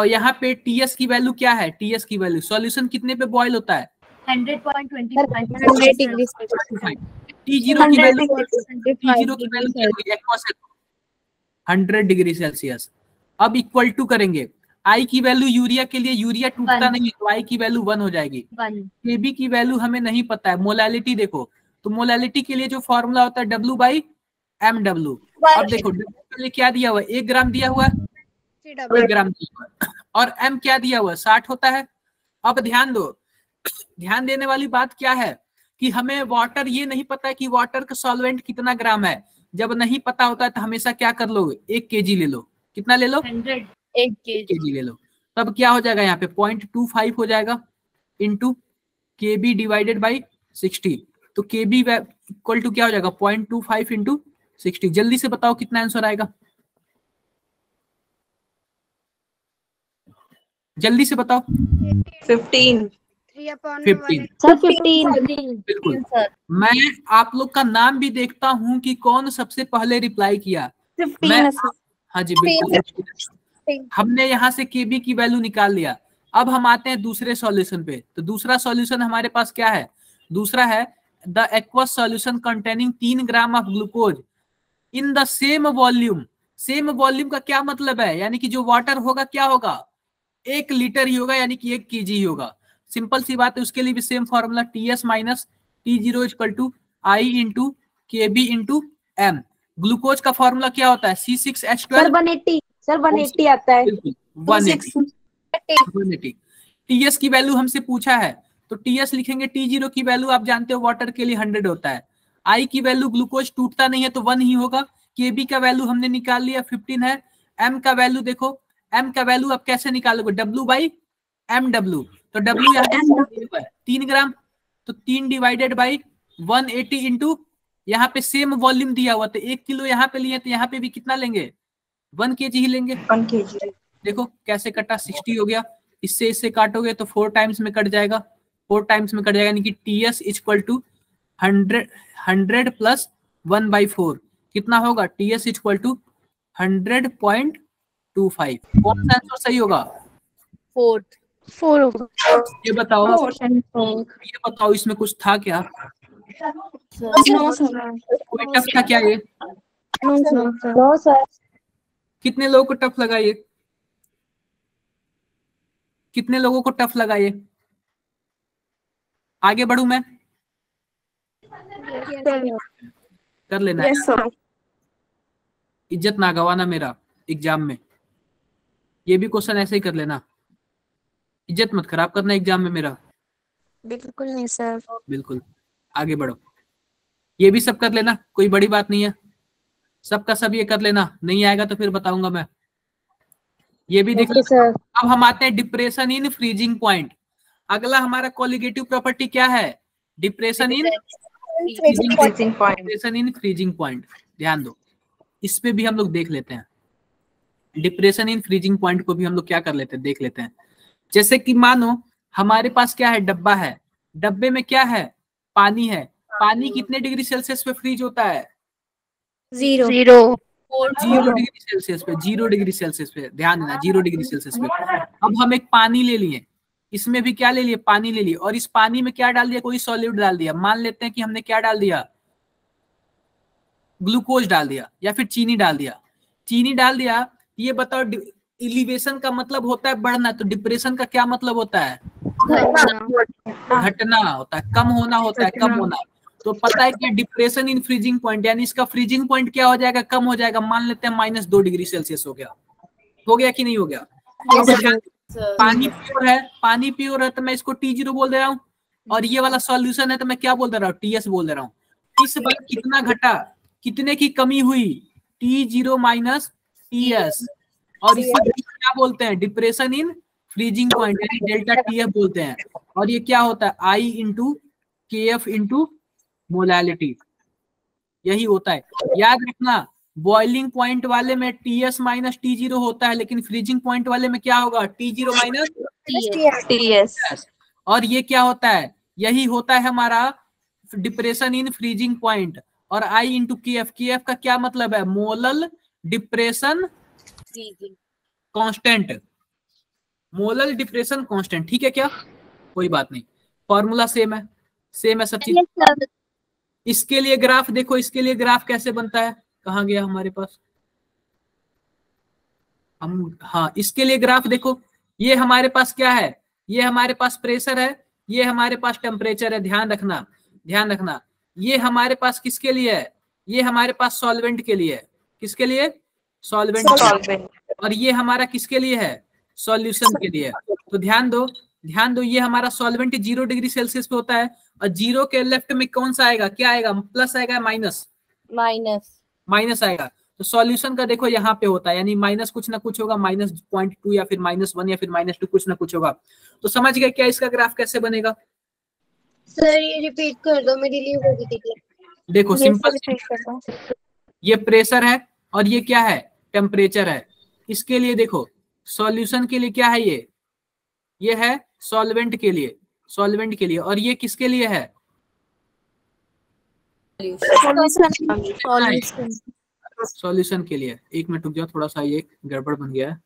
यहाँ पे TS की वैल्यू क्या है, TS की वैल्यू सॉल्यूशन कितने पे बॉयल होता है, 100.25। T0 की वैल्यू क्या होगी, 100 डिग्री सेल्सियस। अब इक्वल टू करेंगे, I की वैल्यू यूरिया के लिए, यूरिया टूटता नहीं है तो I की वैल्यू 1 हो जाएगी। KB की वैल्यू हमें नहीं पता है, मोलैलिटी देखो, तो मोलैलिटी के लिए जो फॉर्मूला होता है W/mW। अब देखो W के लिए क्या दिया हुआ है, 1 ग्राम दिया हुआ है, 1 ग्राम दिया हुआ है, और M क्या दिया हुआ है, 60 होता है। अब ध्यान दो, ध्यान देने वाली बात क्या है कि हमें वाटर ये नहीं पता है कि वाटर का सॉल्वेंट कितना ग्राम है। जब नहीं पता होता है तो हमेशा क्या कर लोगे, 1 kg ले लो, कितना ले लो, 1 kg ले लो। तब क्या हो जाएगा यहाँ पे 0.25 हो जाएगा इंटू KB डिवाइडेड बाई 60। तो KB इक्वल टू क्या हो जाएगा, 0.25 इंटू 60। जल्दी से बताओ कितना आंसर आएगा, जल्दी से बताओ। 15। बिल्कुल। मैं आप लोग का नाम भी देखता हूँ कि कौन सबसे पहले रिप्लाई किया। हाँ जी बिल्कुल, हमने यहाँ से KB की वैल्यू निकाल लिया। अब हम आते हैं दूसरे सॉल्यूशन पे। तो दूसरा सॉल्यूशन हमारे पास क्या है, दूसरा है the aqueous solution containing 3 gram of glucose in the same volume. Same volume का क्या मतलब है, यानी कि जो वाटर होगा क्या होगा, 1 लीटर ही होगा, यानी कि 1 kg ही होगा। सिंपल सी बात है, उसके लिए भी same formula TS minus T0 equal to I into KB into M। Glucose का फॉर्मूला क्या होता है, C6H12। 180 आता है, 180। TS की वैल्यू हमसे पूछा है तो TS लिखेंगे, T0 की वैल्यू आप जानते हो वाटर के लिए 100 होता है, I की वैल्यू ग्लूकोज टूटता नहीं है तो 1 ही होगा, KB का वैल्यू हमने निकाल लिया 15 है, M का वैल्यू देखो, M का वैल्यू आप कैसे निकालोगे, W/mW। तो W यहाँ 3 ग्राम, तो 3 डिवाइडेड बाई 180 इंटू, यहाँ पे सेम वॉल्यूम दिया हुआ तो 1 किलो यहाँ पे लिए तो यहाँ पे भी कितना लेंगे, 1 kg ही लेंगे। 1 kg। देखो कैसे कटा, 60 हो गया, इससे काटोगे तो 4 टाइम्स में कट जाएगा, 4 टाइम्स में कट जाएगा, यानी कि TS इक्वल टू 100 प्लस 1/4 कितना होगा, TS इक्वल टू 100.25। कौन सा आंसर सही होगा, 4 होगा। ये बताओ इसमें कुछ था क्या, कोई टफ था क्या ये, नो सर। कितने लोगों को टफ लगा ये, कितने लोगों को टफ लगा ये, आगे बढ़ू मैं, कर लेना है। इज्जत ना गवाना मेरा एग्जाम में, ये भी क्वेश्चन ऐसे ही कर लेना, इज्जत मत खराब करना एग्जाम में मेरा। बिल्कुल नहीं सर। बिल्कुल, आगे बढ़ो, ये भी सब कर लेना, कोई बड़ी बात नहीं है, सबका सब ये कर लेना, नहीं आएगा तो फिर बताऊंगा मैं, ये भी देख लेना। अब हम आते हैं डिप्रेशन इन फ्रीजिंग पॉइंट। अगला हमारा कोलिगेटिव प्रॉपर्टी क्या है, डिप्रेशन इन फ्रीजिंग पॉइंट। ध्यान दो, इस पे भी हम लोग देख लेते हैं, डिप्रेशन इन फ्रीजिंग पॉइंट को भी हम लोग क्या कर लेते हैं, देख लेते हैं। जैसे कि मानो हमारे पास क्या है, डब्बा है, डब्बे में क्या है, पानी है, पानी कितने डिग्री सेल्सियस पे फ्रीज होता है, 0 डिग्री सेल्सियस पे, 0 डिग्री सेल्सियस पे, ध्यान देना 0 डिग्री सेल्सियस पे। अब हम एक पानी ले लिए, इसमें भी क्या ले लिए, पानी ले लिए, और इस पानी में क्या डाल दिया, कोई सॉल्यूट डाल दिया, मान लेते हैं कि हमने क्या डाल दिया, ग्लूकोज डाल दिया या फिर चीनी डाल दिया। चीनी डाल दिया, ये बताओ एलिवेशन का मतलब होता है बढ़ना, तो डिप्रेशन का क्या मतलब होता है, घटना होता है, कम होना होता है, कम होना। तो पता है कि डिप्रेशन इन फ्रीजिंग पॉइंट, यानी इसका फ्रीजिंग पॉइंट क्या हो जाएगा, कम हो जाएगा। मान लेते हैं -2 डिग्री सेल्सियस हो गया कि नहीं हो गया? पानी प्योर है, पानी प्योर है तो मैं इसको T0 बोल दे रहा हूँ, और ये वाला सॉल्यूशन है तो मैं क्या बोल दे रहा हूँ, TS बोल दे रहा हूँ। इस बार कितना घटा, कितने की कमी हुई, T0 माइनस TS, और इसे क्या बोलते हैं, डिप्रेशन इन फ्रीजिंग पॉइंट, यानी डेल्टा TF बोलते हैं। और ये क्या होता है, I into KF into molality, यही होता है। याद रखना, बॉइलिंग पॉइंट वाले में TS माइनस T0 होता है, लेकिन फ्रीजिंग पॉइंट वाले में क्या होगा, T0 माइनस TS। और ये क्या होता है, यही होता है हमारा डिप्रेशन इन फ्रीजिंग पॉइंट। और I इंटू KF, KF का क्या मतलब है, molal depression constant, molal depression constant, ठीक है क्या, कोई बात नहीं, फॉर्मूला सेम है सब चीज। इसके लिए ग्राफ देखो, इसके लिए ग्राफ कैसे बनता है, कहाँ गया हमारे पास, हम, हाँ, इसके लिए ग्राफ देखो, ये हमारे पास क्या है, ये हमारे पास प्रेशर है, ये हमारे पास टेम्परेचर है। ध्यान रखना, ये हमारे पास किसके लिए है, ये हमारे पास सॉल्वेंट के लिए है। किसके लिए, सॉल्वेंट। और ये हमारा किसके लिए है, सॉल्यूशन के लिए। तो ध्यान दो, ये हमारा सॉल्वेंट 0 डिग्री सेल्सियस पे होता है, और 0 के लेफ्ट में कौन सा आएगा, क्या आएगा, प्लस आएगा, माइनस आएगा। तो सॉल्यूशन का देखो यहाँ पे होता है, यानी माइनस कुछ ना कुछ होगा, -0.2 या फिर -1 या फिर -2, कुछ ना कुछ होगा। तो समझ गए क्या इसका ग्राफ कैसे बनेगा? सर ये रिपीट कर दो, मेरी लीव होगी थी। देखो सिंपल, ये प्रेशर है और ये क्या है, टेम्परेचर है। इसके लिए देखो, सॉल्यूशन के लिए क्या है, ये है सॉल्वेंट के लिए, और ये किसके लिए है, सॉल्यूशन के लिए। एक मिनट रुक जाओ, थोड़ा सा ये गड़बड़ बन गया है।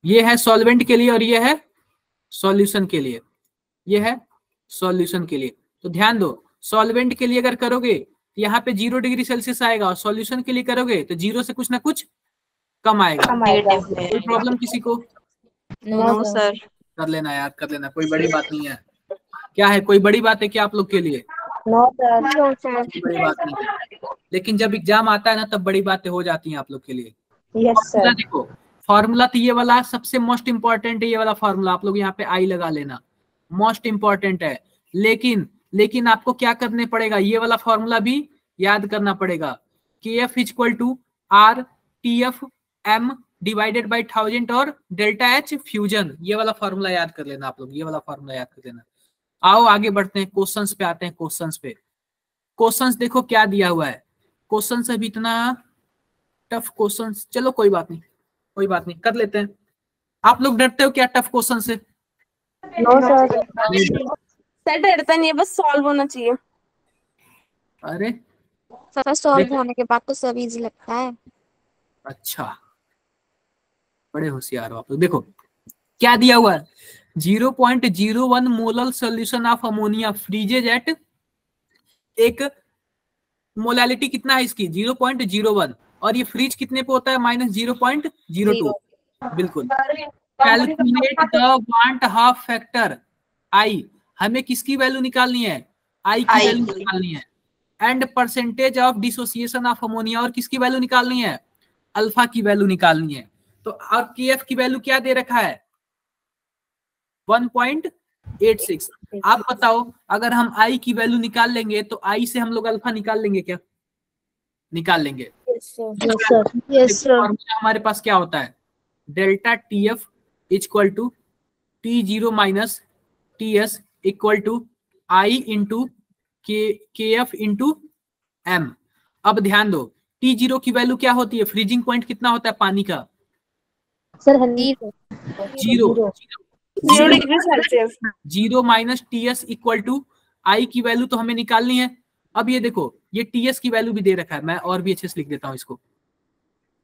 ये है सॉल्वेंट के लिए और ये है सॉल्यूशन के लिए, तो ध्यान दो, सॉल्वेंट के लिए अगर करोगे यहाँ पे 0 डिग्री सेल्सियस आएगा, और सॉल्यूशन के लिए करोगे तो 0 से कुछ ना कुछ कम आएगा। कोई प्रॉब्लम किसी को? No sir. कर लेना यार, कोई बड़ी बात नहीं है। क्या है, कोई बड़ी बात है क्या आप लोग के लिए? No sir. बड़ी बात नहीं है, लेकिन जब एग्जाम आता है ना तब बड़ी बातें हो जाती हैं आप लोग के लिए। Yes sir. देखो फॉर्मूला तो ये वाला सबसे मोस्ट इंपॉर्टेंट है, ये वाला फॉर्मूला आप लोग यहाँ पे I लगा लेना, मोस्ट इंपॉर्टेंट है। लेकिन आपको क्या करने पड़ेगा, ये वाला फॉर्मूला भी याद करना पड़ेगा। KF = RTFM डिवाइडेड बाई 1000 और डेल्टा H फ्यूजन, ये वाला फॉर्मूला याद कर लेना आप लोग, ये वाला फॉर्मूला याद कर लेना। आओ आगे बढ़ते हैं, क्वेश्चंस पे आते हैं। क्वेश्चंस देखो क्या दिया हुआ है, क्वेश्चंस अभी इतना टफ क्वेश्चंस, चलो कोई बात नहीं, कर लेते हैं। आप लोग डरते हो क्या टफ क्वेश्चन से? No sir. सर डरता नहीं है, बस सॉल्व होना चाहिए। अरे फर्स्ट सॉल्व होने के बाद तो सब इजी लगता है। अच्छा, बड़े होशियार हो आप लोग। देखो क्या दिया हुआ है, 0.01 molal solution of ammonia freezes at, एक मोलालिटी कितना है इसकी 0.01, और ये फ्रीज कितने पे होता है, -0.02। बिल्कुल। Calculate the want half factor I, हमें किसकी वैल्यू निकालनी है, I की वैल्यू निकालनी है। And percentage of dissociation of ammonia, और किसकी वैल्यू निकालनी है, अल्फा की वैल्यू निकालनी है। तो और KF की वैल्यू क्या दे रखा है, 1.86। आप बताओ अगर हम I की वैल्यू निकाल लेंगे तो I से हम लोग अल्फा निकाल लेंगे क्या, निकाल लेंगे। Yes sir. हमारे पास क्या होता है, delta TF = T0 minus TS = I into KF into M। अब ध्यान दो, T0 की वैल्यू क्या होती है, फ्रीजिंग पॉइंट कितना होता है पानी का, sir 0 degree Celsius. 0 minus TS = I की वैल्यू तो हमें निकालनी है। अब ये देखो, ये TS की वैल्यू भी दे रखा है, मैं और भी अच्छे से लिख देता हूँ इसको।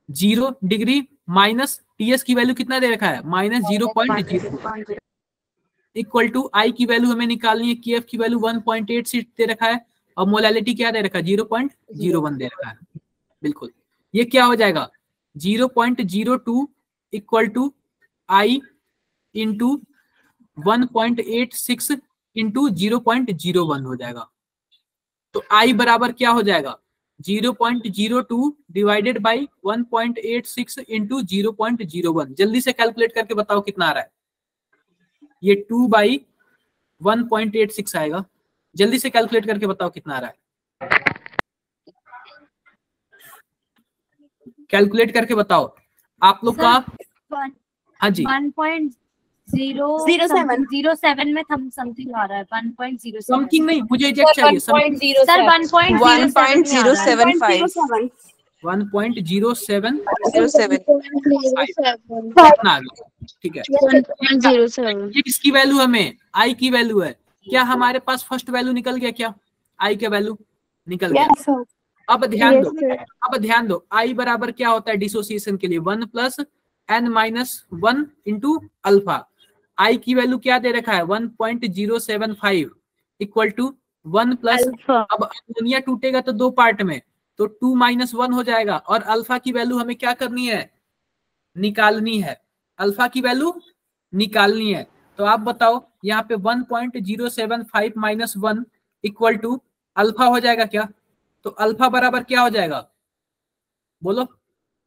0 डिग्री माइनस TS की वैल्यू कितना दे रखा है, -0.0 = I की वैल्यू हमें निकालनी है, KF की वैल्यू 1.86 दे रखा है, और मोलालिटी क्या दे रखा है, 0.01 दे रखा है। बिल्कुल, ये क्या हो जाएगा, 0.02 = I इंटू 1.86 इंटू 0.01 हो जाएगा। तो आई बराबर क्या हो जाएगा 0.02 डिवाइडेड बाई 1.86 इंटू 0.01। जल्दी से कैलकुलेट करके बताओ कितना आ रहा है। ये 2/1.86 आएगा। जल्दी से कैलकुलेट करके बताओ कितना आ रहा है। कैलकुलेट करके बताओ आप लोग का। हाँ जी 1.007 में समथिंग आ रहा है। 1.07 समथिंग नहीं, मुझे एग्जैक्ट चाहिए। सर 1.075 1.07 ठीक है। ये किसकी वैल्यू हमें आई की वैल्यू है। क्या हमारे पास फर्स्ट वैल्यू निकल गया? क्या आई का वैल्यू निकल गया? अब ध्यान दो आई बराबर क्या होता है डिसोसिएशन के लिए 1 + n-1 इंटू अल्फा। आई की वैल्यू क्या दे रखा है 1.075 इक्वल टू 1 प्लस। अब अमोनिया टूटेगा तो 2 पार्ट में, तो 2 - 1 हो जाएगा। और अल्फा की वैल्यू हमें क्या करनी है निकालनी है। अल्फा की वैल्यू निकालनी है। तो आप बताओ यहाँ पे 1.075 - 1 इक्वल टू अल्फा हो जाएगा क्या? तो अल्फा बराबर क्या हो जाएगा बोलो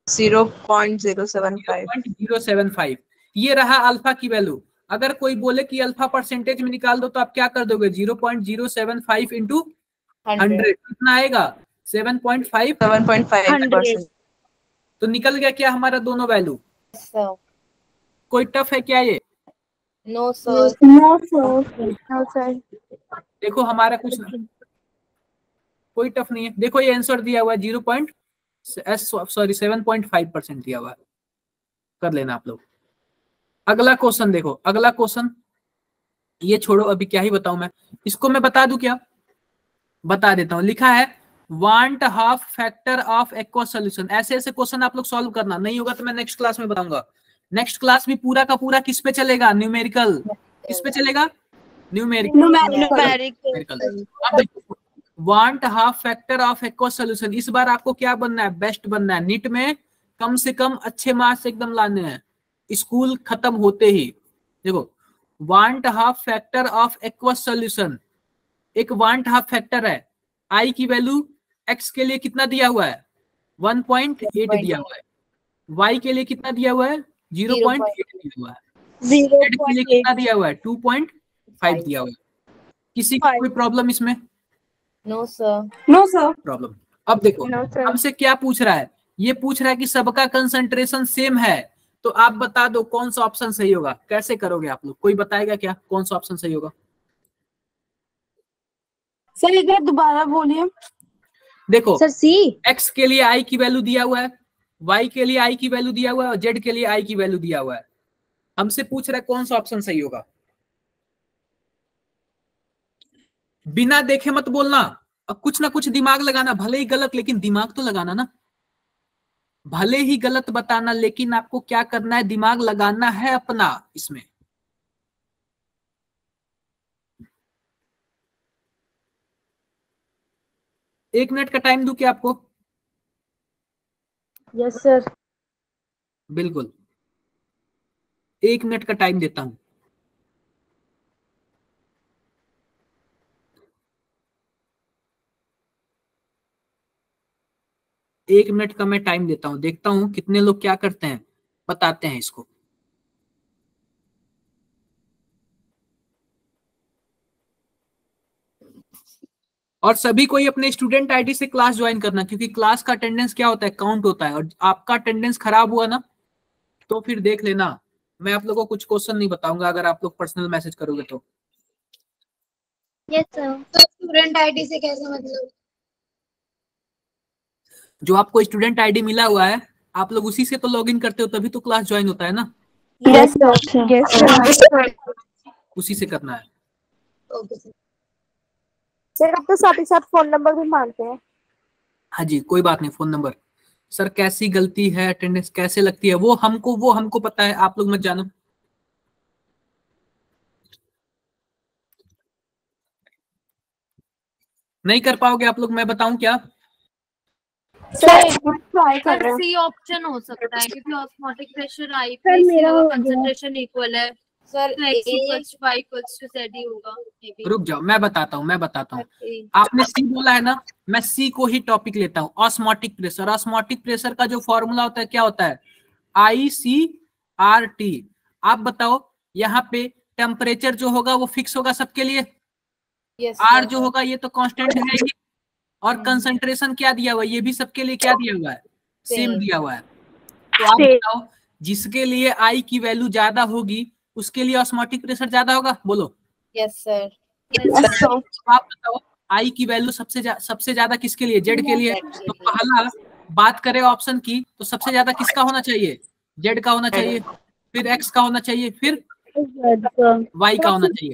0.075। ये रहा अल्फा की वैल्यू। अगर कोई बोले कि अल्फा परसेंटेज में निकाल दो तो आप क्या कर दोगे 0.075 इंटू 100 कितना आएगा 7.5। तो निकल गया क्या हमारा दोनों वैल्यू। कोई टफ है क्या ये? No sir. देखो हमारा कुछ कोई टफ नहीं है। देखो ये आंसर दिया हुआ है 7.5% दिया हुआ है। कर लेना आप लोग। अगला क्वेश्चन देखो। अगला क्वेश्चन ये छोड़ो, अभी क्या ही बताऊं मैं। इसको मैं बता दूं क्या? बता देता हूं। लिखा है want half factor of aqua solution. ऐसे ऐसे क्वेश्चन आप लोग सॉल्व करना। नहीं होगा तो मैं नेक्स्ट क्लास में बताऊंगा। नेक्स्ट क्लास भी पूरा का पूरा किस पे चलेगा न्यूमेरिकल। किस पे चलेगा numerical. Want half factor of aqua solution. इस बार आपको क्या बनना है बेस्ट बनना है। नीट में कम से कम अच्छे मार्क्स एकदम लाने हैं स्कूल खत्म होते ही। देखो want half factor of aqueous solution. एक वांट हाफ फैक्टर है। आई की वैल्यू एक्स के लिए कितना दिया हुआ है 1.8 दिया हुआ है। वाई के लिए कितना दिया हुआ है 0.8 दिया हुआ है। जेड के लिए कितना दिया हुआ है 2.5 दिया हुआ है। किसी को कोई प्रॉब्लम इसमें? No sir. प्रॉब्लम। अब देखो हमसे क्या पूछ रहा है। ये पूछ रहा है कि सबका कंसंट्रेशन सेम है तो आप बता दो कौन सा ऑप्शन सही होगा। कैसे करोगे आप लोग? कोई बताएगा क्या कौन सा ऑप्शन सही होगा? सर एक बार दोबारा बोलिए। देखो सर सी। एक्स के लिए आई की वैल्यू दिया हुआ है, वाई के लिए आई की वैल्यू दिया हुआ है और जेड के लिए आई की वैल्यू दिया हुआ है। हमसे पूछ रहा है कौन सा ऑप्शन सही होगा। बिना देखे मत बोलना। अब कुछ ना कुछ दिमाग लगाना, भले ही गलत लेकिन दिमाग तो लगाना ना। भले ही गलत बताना लेकिन आपको क्या करना है दिमाग लगाना है अपना इसमें। एक मिनट का टाइम दूं क्या आपको? Yes sir. बिल्कुल 1 मिनट का टाइम देता हूं। एक मिनट का मैं टाइम देता हूं, देखता हूं कितने लोग क्या करते हैं, बताते हैं इसको। और सभी को ही अपने स्टूडेंट आईडी से क्लास ज्वाइन करना, क्योंकि क्लास का अटेंडेंस क्या होता है काउंट होता है। और आपका अटेंडेंस खराब हुआ ना तो फिर देख लेना, मैं आप लोगों को कुछ क्वेश्चन नहीं बताऊंगा अगर आप लोग पर्सनल मैसेज करोगे तो। Yes sir. स्टूडेंट आईडी से कैसे मतलब? जो आपको स्टूडेंट आईडी मिला हुआ है आप लोग उसी से तो लॉगिन करते हो, तभी तो क्लास ज्वाइन होता है ना। Yes sir. उसी से करना है। Okay sir. सर अब तो साथ ही साथ फोन नंबर भी मांगते हैं। हाँ जी कोई बात नहीं, फोन नंबर। सर कैसी गलती है अटेंडेंस कैसे लगती है वो हमको पता है, आप लोग मत जानो। नहीं कर पाओगे आप लोग, मैं बताऊं क्या? सर सी ऑप्शन हो सकता है क्योंकि ऑस्मोटिक प्रेशर आई पे सी होगा, कंसंट्रेशन इक्वल है। सर तो x equals to y equals to z ही होगा maybe। रुक जाओ, मैं बताता हूँ। आपने सी बोला है ना, मैं सी को ही टॉपिक लेता हूँ। ऑस्मोटिक प्रेशर, ऑस्मोटिक प्रेशर का जो फॉर्मूला होता है क्या होता है? ICRT। आप बताओ, यहाँ पे टेम्परेचर जो होगा वो फिक्स होगा सबके लिए। R जो होगा ये तो कांस्टेंट है ही, और कंसंट्रेशन क्या दिया हुआ है? ये भी सबके लिए क्या दिया हुआ है? सेम दिया हुआ है। तो आप बताओ, जिसके लिए आई की वैल्यू ज्यादा होगी उसके लिए ऑस्मोटिक प्रेशर ज्यादा होगा, बोलो। Yes sir. आप बताओ, आई की वैल्यू सबसे ज्यादा किसके लिए? जेड के लिए। तो पहला बात करें ऑप्शन की, तो सबसे ज्यादा किसका होना चाहिए? जेड का होना चाहिए, फिर एक्स का होना चाहिए, फिर वाई का होना चाहिए।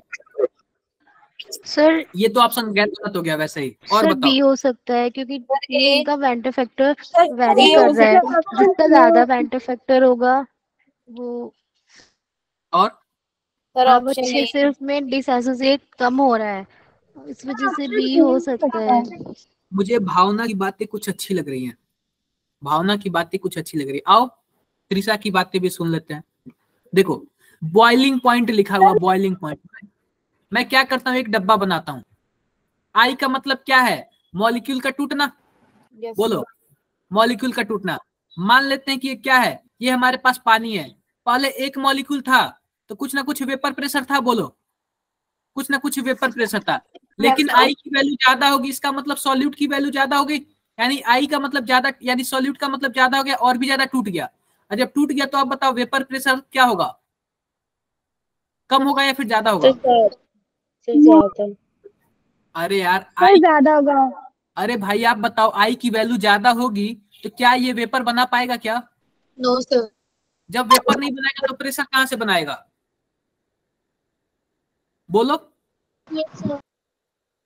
सर ये तो ऑप्शन गलत हो गया वैसे ही। और सर बताओ। बी हो सकता है क्योंकि इनका वेंटर फैक्टर वेरी कर रहा है, जिसका ज्यादा वेंटर फैक्टर होगा वो। और सर अब ऑप्शन अच्छे से उसमें डिसएसोसिएट कम हो रहा है, इस वजह से बी हो सकता है। मुझे भावना की बातें कुछ अच्छी लग रही हैं, भावना की बातें कुछ अच्छी लग रही है। आओ त्रिशा की बातें भी सुन लेते हैं। देखो, बॉइलिंग पॉइंट लिखा हुआ, बॉइलिंग पॉइंट। मैं क्या करता हूँ, एक डब्बा बनाता हूँ। आई का मतलब क्या है? मॉलिक्यूल का टूटना। बोलो, मॉलिक्यूल का टूटना। मान लेते हैं कि ये क्या है? ये हमारे पास पानी है। पहले एक मॉलिक्यूल था तो कुछ ना कुछ वेपर प्रेशर था, बोलो, कुछ ना कुछ वेपर प्रेशर था। लेकिन आई की वैल्यू ज्यादा होगी, इसका मतलब सॉल्यूट की वैल्यू ज्यादा होगी, यानी आई का मतलब ज्यादा, यानी सॉल्यूट का मतलब ज्यादा हो गया और भी ज्यादा टूट गया। और जब टूट गया तो आप बताओ वेपर प्रेशर क्या होगा? कम होगा या फिर ज्यादा होगा? अरे यार, आई ज्यादा होगा। अरे भाई आप बताओ, आई की वैल्यू ज्यादा होगी तो क्या ये वेपर बना पाएगा क्या? No sir. जब वेपर नहीं बनाएगा तो प्रेशर कहां से बनाएगा? बोलो।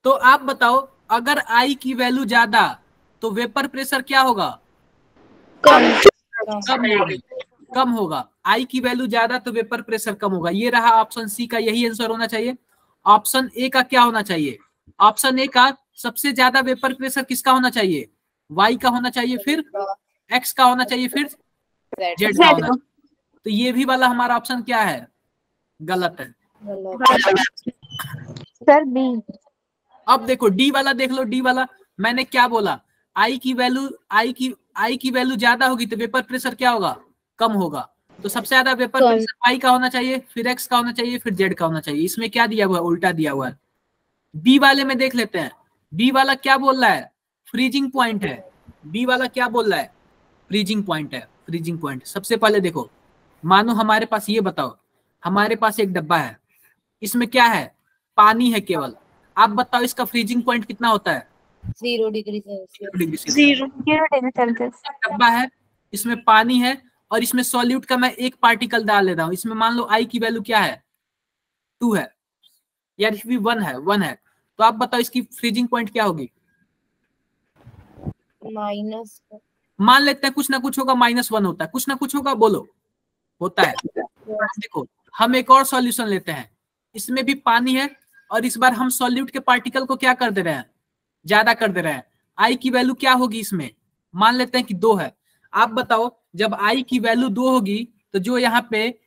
तो आप बताओ, अगर आई की वैल्यू ज्यादा तो वेपर प्रेशर क्या होगा? कम होगा। आई की वैल्यू ज्यादा तो वेपर प्रेशर कम होगा। ये रहा ऑप्शन सी का, यही आंसर होना चाहिए। ऑप्शन ए का क्या होना चाहिए? ऑप्शन ए का सबसे ज्यादा वेपर प्रेशर किसका होना चाहिए? वाई का होना चाहिए, फिर एक्स का होना चाहिए, फिर जेड का होना चाहिए। तो ये भी वाला हमारा ऑप्शन क्या है? गलत है। Sir B. अब देखो डी वाला देख लो, डी वाला मैंने क्या बोला? आई की वैल्यू ज्यादा होगी तो वेपर प्रेशर क्या होगा? कम होगा। तो सबसे ज्यादा वेपर प्रेशर वाई का होना चाहिए, फिर एक्स का होना चाहिए, फिर जेड का होना चाहिए। इसमें क्या दिया हुआ है? उल्टा दिया हुआ है। बी वाले में देख लेते हैं, बी वाला क्या बोल रहा है? फ्रीजिंग पॉइंट है। बी वाला क्या बोल रहा है? फ्रीजिंग पॉइंट है। फ्रीजिंग पॉइंट सबसे पहले देखो, मानो हमारे पास, ये बताओ, हमारे पास एक डब्बा है, इसमें क्या है? पानी है केवल। आप बताओ इसका फ्रीजिंग पॉइंट कितना होता है? 0 डिग्री सेल्सियस। 0 degree Celsius. डब्बा है, इसमें पानी है, और इसमें सॉल्यूट का मैं एक पार्टिकल डाल लेता हूँ। इसमें मान लो आई की वैल्यू क्या है? 2 है, या 1 है। तो आप बताओ इसकी फ्रीजिंग पॉइंट क्या होगी? माइनस। मान लेते हैं कुछ ना कुछ होगा, -1 होता है, कुछ ना कुछ होगा, बोलो, होता है। देखो हम एक और सॉल्यूशन लेते हैं, इसमें भी पानी है, और इस बार हम सॉल्यूट के पार्टिकल को क्या कर दे रहे हैं? ज्यादा कर दे रहे हैं। आई की वैल्यू क्या होगी इसमें? मान लेते हैं कि 2 है। आप बताओ, जब आई की वैल्यू 2 होगी तो जो यहाँ पे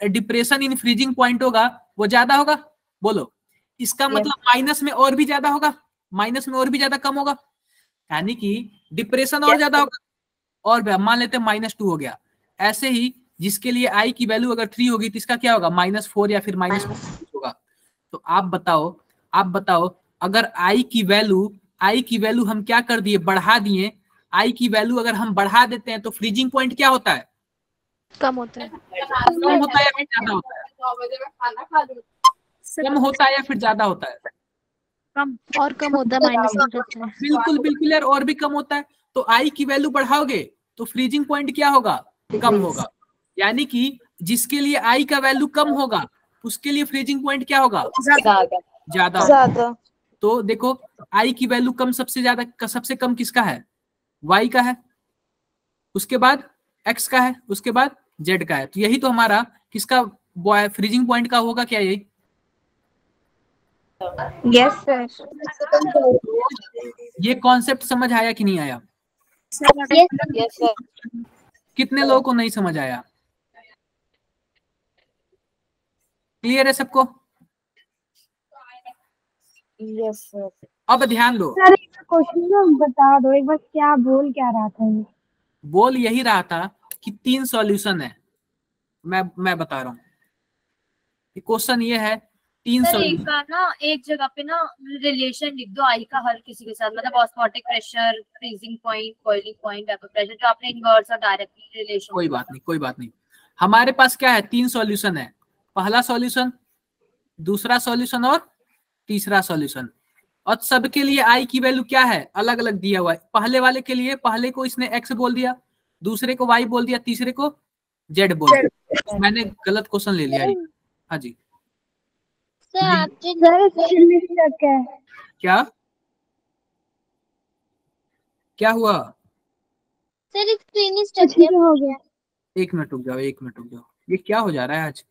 डिप्रेशन इन फ्रीजिंग पॉइंट होगा वो ज्यादा होगा, बोलो। इसका मतलब माइनस में और भी ज्यादा होगा, माइनस में और भी ज्यादा कम होगा, यानी कि डिप्रेशन और ज्यादा होगा। और मान लेते हैं -2 हो गया। ऐसे ही जिसके लिए आई की वैल्यू अगर 3 होगी तो इसका क्या होगा? -4 या फिर -4 होगा। तो आप बताओ अगर आई की वैल्यू हम क्या कर दिए? बढ़ा दिए। आई की वैल्यू अगर हम बढ़ा देते हैं तो फ्रीजिंग पॉइंट क्या होता है? कम होता है। कम होता है या फिर ज्यादा होता है? कम होता है या फिर ज्यादा होता है? कम होता है, -1 रहता है। बिल्कुल बिल्कुल यार, और भी कम होता है। तो आई की वैल्यू बढ़ाओगे तो फ्रीजिंग पॉइंट क्या होगा? कम होगा। यानी कि जिसके लिए आई का वैल्यू कम होगा उसके लिए फ्रीजिंग पॉइंट क्या होगा? ज्यादा। तो देखो आई की वैल्यू कम, सबसे कम किसका है? वाई का है, उसके बाद एक्स का है, उसके बाद जेड का है। तो यही तो हमारा किसका फ्रीजिंग पॉइंट का होगा क्या? यही। Yes sir. ये कॉन्सेप्ट समझ आया कि नहीं आया? Yes sir. कितने लोगों को नहीं समझ आया? क्लियर है सबको? Yes sir. अब ध्यान दो, सर क्वेश्चन बता दो एक बार, क्या बोल क्या रहा था ये? बोल यही रहा था कि 3 सॉल्यूशन है। मैं बता रहा हूँ, क्वेश्चन ये है 3 सर एक सॉल्यूशन। बार ना एक जगह पे ना रिलेशन लिख दो आई का हर किसी के साथ, मतलब osmotic pressure, freezing point, boiling point, vapour pressure, जो आपने इनवर्स और डायरेक्टली रिलेशन। कोई बात नहीं, कोई बात नहीं। हमारे पास क्या है, 3 सॉल्यूशन है। पहला सॉल्यूशन, दूसरा सॉल्यूशन और तीसरा सॉल्यूशन। और सबके लिए आई की वैल्यू क्या है, अलग अलग दिया हुआ है। पहले वाले के लिए पहले को इसने एक्स बोल दिया, दूसरे को वाई बोल दिया, तीसरे को जेड बोल दिया। मैंने गलत क्वेश्चन ले लिया। हाँ जी सर आप जो क्या क्या हुआ? सर स्क्रीन स्टक हो गया। एक मिनट रुक जाओ, एक मिनट रुक जाओ। ये क्या हो जा रहा है आज?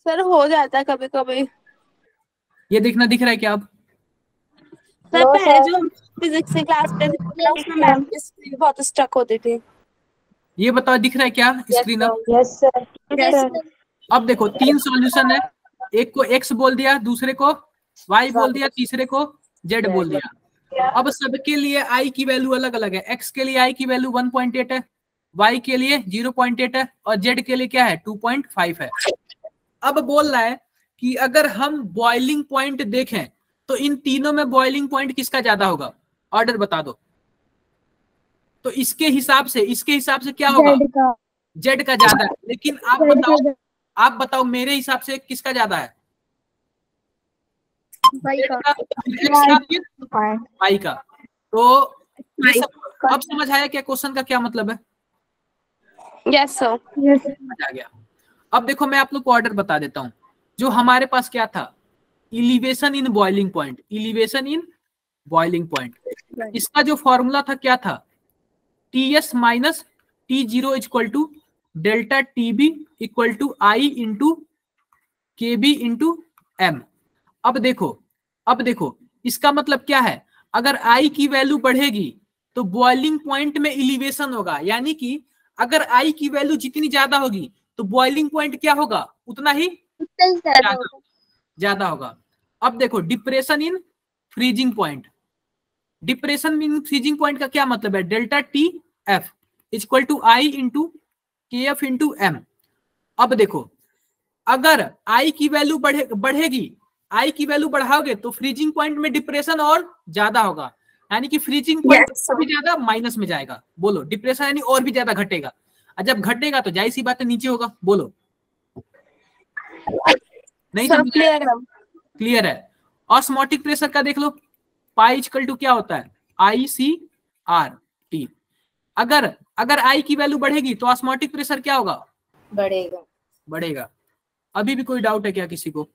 सर हो जाता है कभी कभी। ये देखना दिख रहा है क्या अब? सर पहले जो फिजिक्स की क्लास पे उसमें मैम की स्क्रीन बहुत स्टक होती थी। ये बताओ दिख रहा है क्या स्क्रीन अब? Yes sir. अब देखो 3 सॉल्यूशन है, एक को एक्स बोल दिया, दूसरे को वाई बोल दिया, तीसरे को जेड बोल दिया। अब सबके लिए आई की वैल्यू अलग अलग है। एक्स के लिए आई की वैल्यू 1.8 है, वाई के लिए 0.8 है और जेड के लिए क्या है 2.5 है। अब बोल रहा है कि अगर हम बॉइलिंग पॉइंट देखें तो इन तीनों में बॉइलिंग पॉइंट किसका ज्यादा होगा? ऑर्डर बता दो। तो इसके हिसाब से क्या होगा? जेड का ज्यादा है। लेकिन आप बताओ मेरे हिसाब से किसका ज्यादा है? वाई का। तो ये सब अब समझ आया क्या क्वेश्चन का क्या मतलब है? Yes sir. समझ आ गया। अब देखो मैं आप लोग को ऑर्डर बता देता हूं। जो हमारे पास क्या था, elevation in boiling point, elevation in boiling point. इसका जो फॉर्मूला था क्या था? Ts minus T0 equal to delta TB equal to I into KB into M। अब देखो इसका मतलब क्या है? अगर I की वैल्यू बढ़ेगी तो बॉइलिंग पॉइंट में इलिवेशन होगा, यानी कि अगर I की वैल्यू जितनी ज्यादा होगी तो बॉइलिंग पॉइंट क्या होगा, उतना ही ज्यादा होगा। अब देखो depression in freezing point, depression in freezing point का क्या मतलब है? Delta TF equal to I into KF into M। अब देखो अगर I की वैल्यू बढ़ेगी, I की वैल्यू बढ़ाओगे तो फ्रीजिंग पॉइंट में डिप्रेशन और ज्यादा होगा, यानी कि फ्रीजिंग पॉइंट भी ज्यादा माइनस में जाएगा। बोलो डिप्रेशन यानी और भी ज्यादा घटेगा। और जब घटेगा तो जाहिर सी बात है नीचे होगा। बोलो नहीं समझ? क्लियर है। ऑस्मोटिक प्रेशर का देख लो, पाई इक्वल टू क्या होता है? ICRT। अगर I की वैल्यू बढ़ेगी तो ऑस्मोटिक प्रेशर क्या होगा? बढ़ेगा। अभी भी कोई डाउट है क्या किसी को?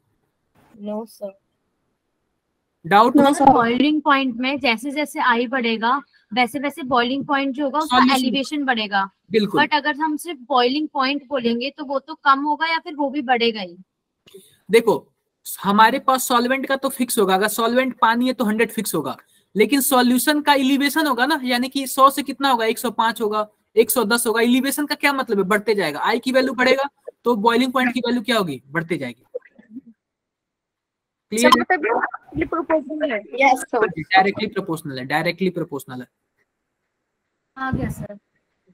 No sir. Doubt? Boiling point में जैसे जैसे आई बढ़ेगा वैसे वैसे बॉइलिंग पॉइंट जो होगा उसका एलिवेशन बढ़ेगा। बिल्कुल। बट अगर हम सिर्फ बॉइलिंग पॉइंट बोलेंगे तो वो तो कम होगा या फिर वो भी बढ़ेगा ही। देखो हमारे पास सॉल्वेंट का तो फिक्स होगा, अगर सॉल्वेंट पानी है तो 100 फिक्स होगा, लेकिन सॉल्यूशन का एलिवेशन होगा ना, यानी कि 100 से कितना होगा? 105 होगा, 110 होगा। एलिवेशन का क्या मतलब है? बढ़ते जाएगा। आई की वैल्यू बढ़ेगा तो बॉइलिंग पॉइंट की वैल्यू क्या होगी? बढ़ते जाएगी। डायरेक्टली प्रोपोर्शनल है, डायरेक्टली प्रोपोर्शनल है। आ गया सर।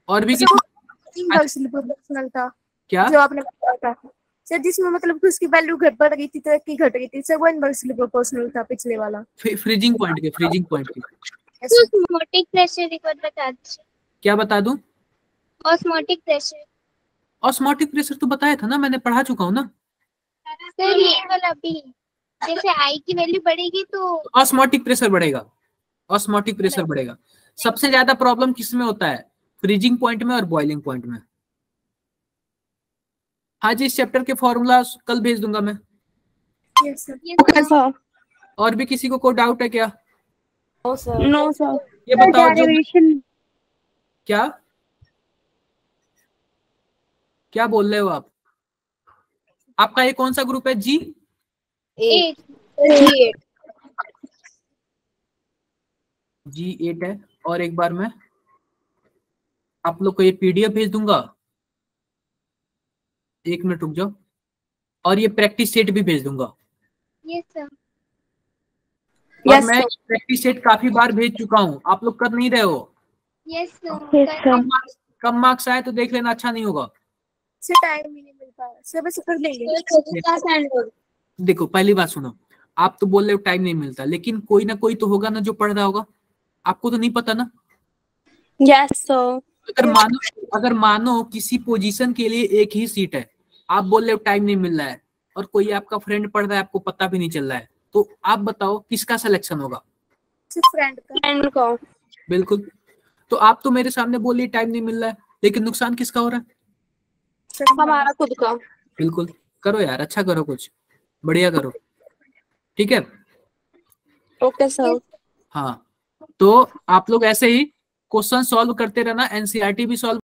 और भी प्रोपोर्शनल था क्या जो आपने बताया था सर, जिसमें मतलब कि उसकी वैल्यू बढ़ गई थी तो की घट गई थी सर, वो इनवर्सली प्रोपोर्शनल था पिछले वाला। फ्रीजिंग पॉइंट के ऑस्मोटिक प्रेशर एक बार बता दीजिए। क्या बता दूं? Osmotic pressure. ऑस्मोटिक प्रेशर तो बताया था ना, मैंने पढ़ा चुका हूँ ना सर। ये वाला भी जैसे आई की वैल्यू बढ़ेगी तो ऑस्मोटिक प्रेशर बढ़ेगा। ऑस्मोटिक प्रेशर बढ़ेगा। सबसे ज्यादा प्रॉब्लम किसमें होता है? फ्रीजिंग पॉइंट में और बॉइलिंग पॉइंट में। हाँ जी, इस चैप्टर के फॉर्मूला कल भेज दूंगा मैं। और भी किसी को कोई डाउट है क्या? No sir. ये बताओ क्या क्या बोल रहे हो आप? आपका ये कौन सा ग्रुप है? G8 है। और एक बार मैं आप लोग को ये PDF भेज दूंगा, 1 मिनट रुक जाओ, और ये प्रैक्टिस सेट भी भेज दूंगा। Yes sir. और मैं प्रैक्टिस सेट काफी बार भेज चुका हूँ, आप लोग कर नहीं रहे हो। Yes sir. कम मार्क्स आए तो देख लेना, अच्छा नहीं होगा। से टाइम ही नहीं मिल पा रहा, सुबह से कर लेंगे। देखो पहली बात सुनो, आप तो बोल रहे हो टाइम नहीं मिलता, लेकिन कोई ना कोई तो होगा ना जो पढ़ रहा होगा, आपको तो नहीं पता ना। Yes sir. अगर मानो किसी पोजीशन के लिए एक ही सीट है, आप बोल रहे हो टाइम नहीं मिल रहा है, और कोई आपका फ्रेंड पढ़ रहा है, आपको पता भी नहीं चल रहा है, तो आप बताओ किसका सिलेक्शन होगा? फ्रेंड को। बिल्कुल। तो आप तो मेरे सामने बोलिए टाइम नहीं मिल रहा है, लेकिन नुकसान किसका हो रहा है? हमारा खुद का। बिल्कुल। करो यार, अच्छा करो, कुछ बढ़िया करो, ठीक है? Okay sir. हाँ, तो आप लोग ऐसे ही क्वेश्चन सॉल्व करते रहना, एनसीईआरटी भी सॉल्व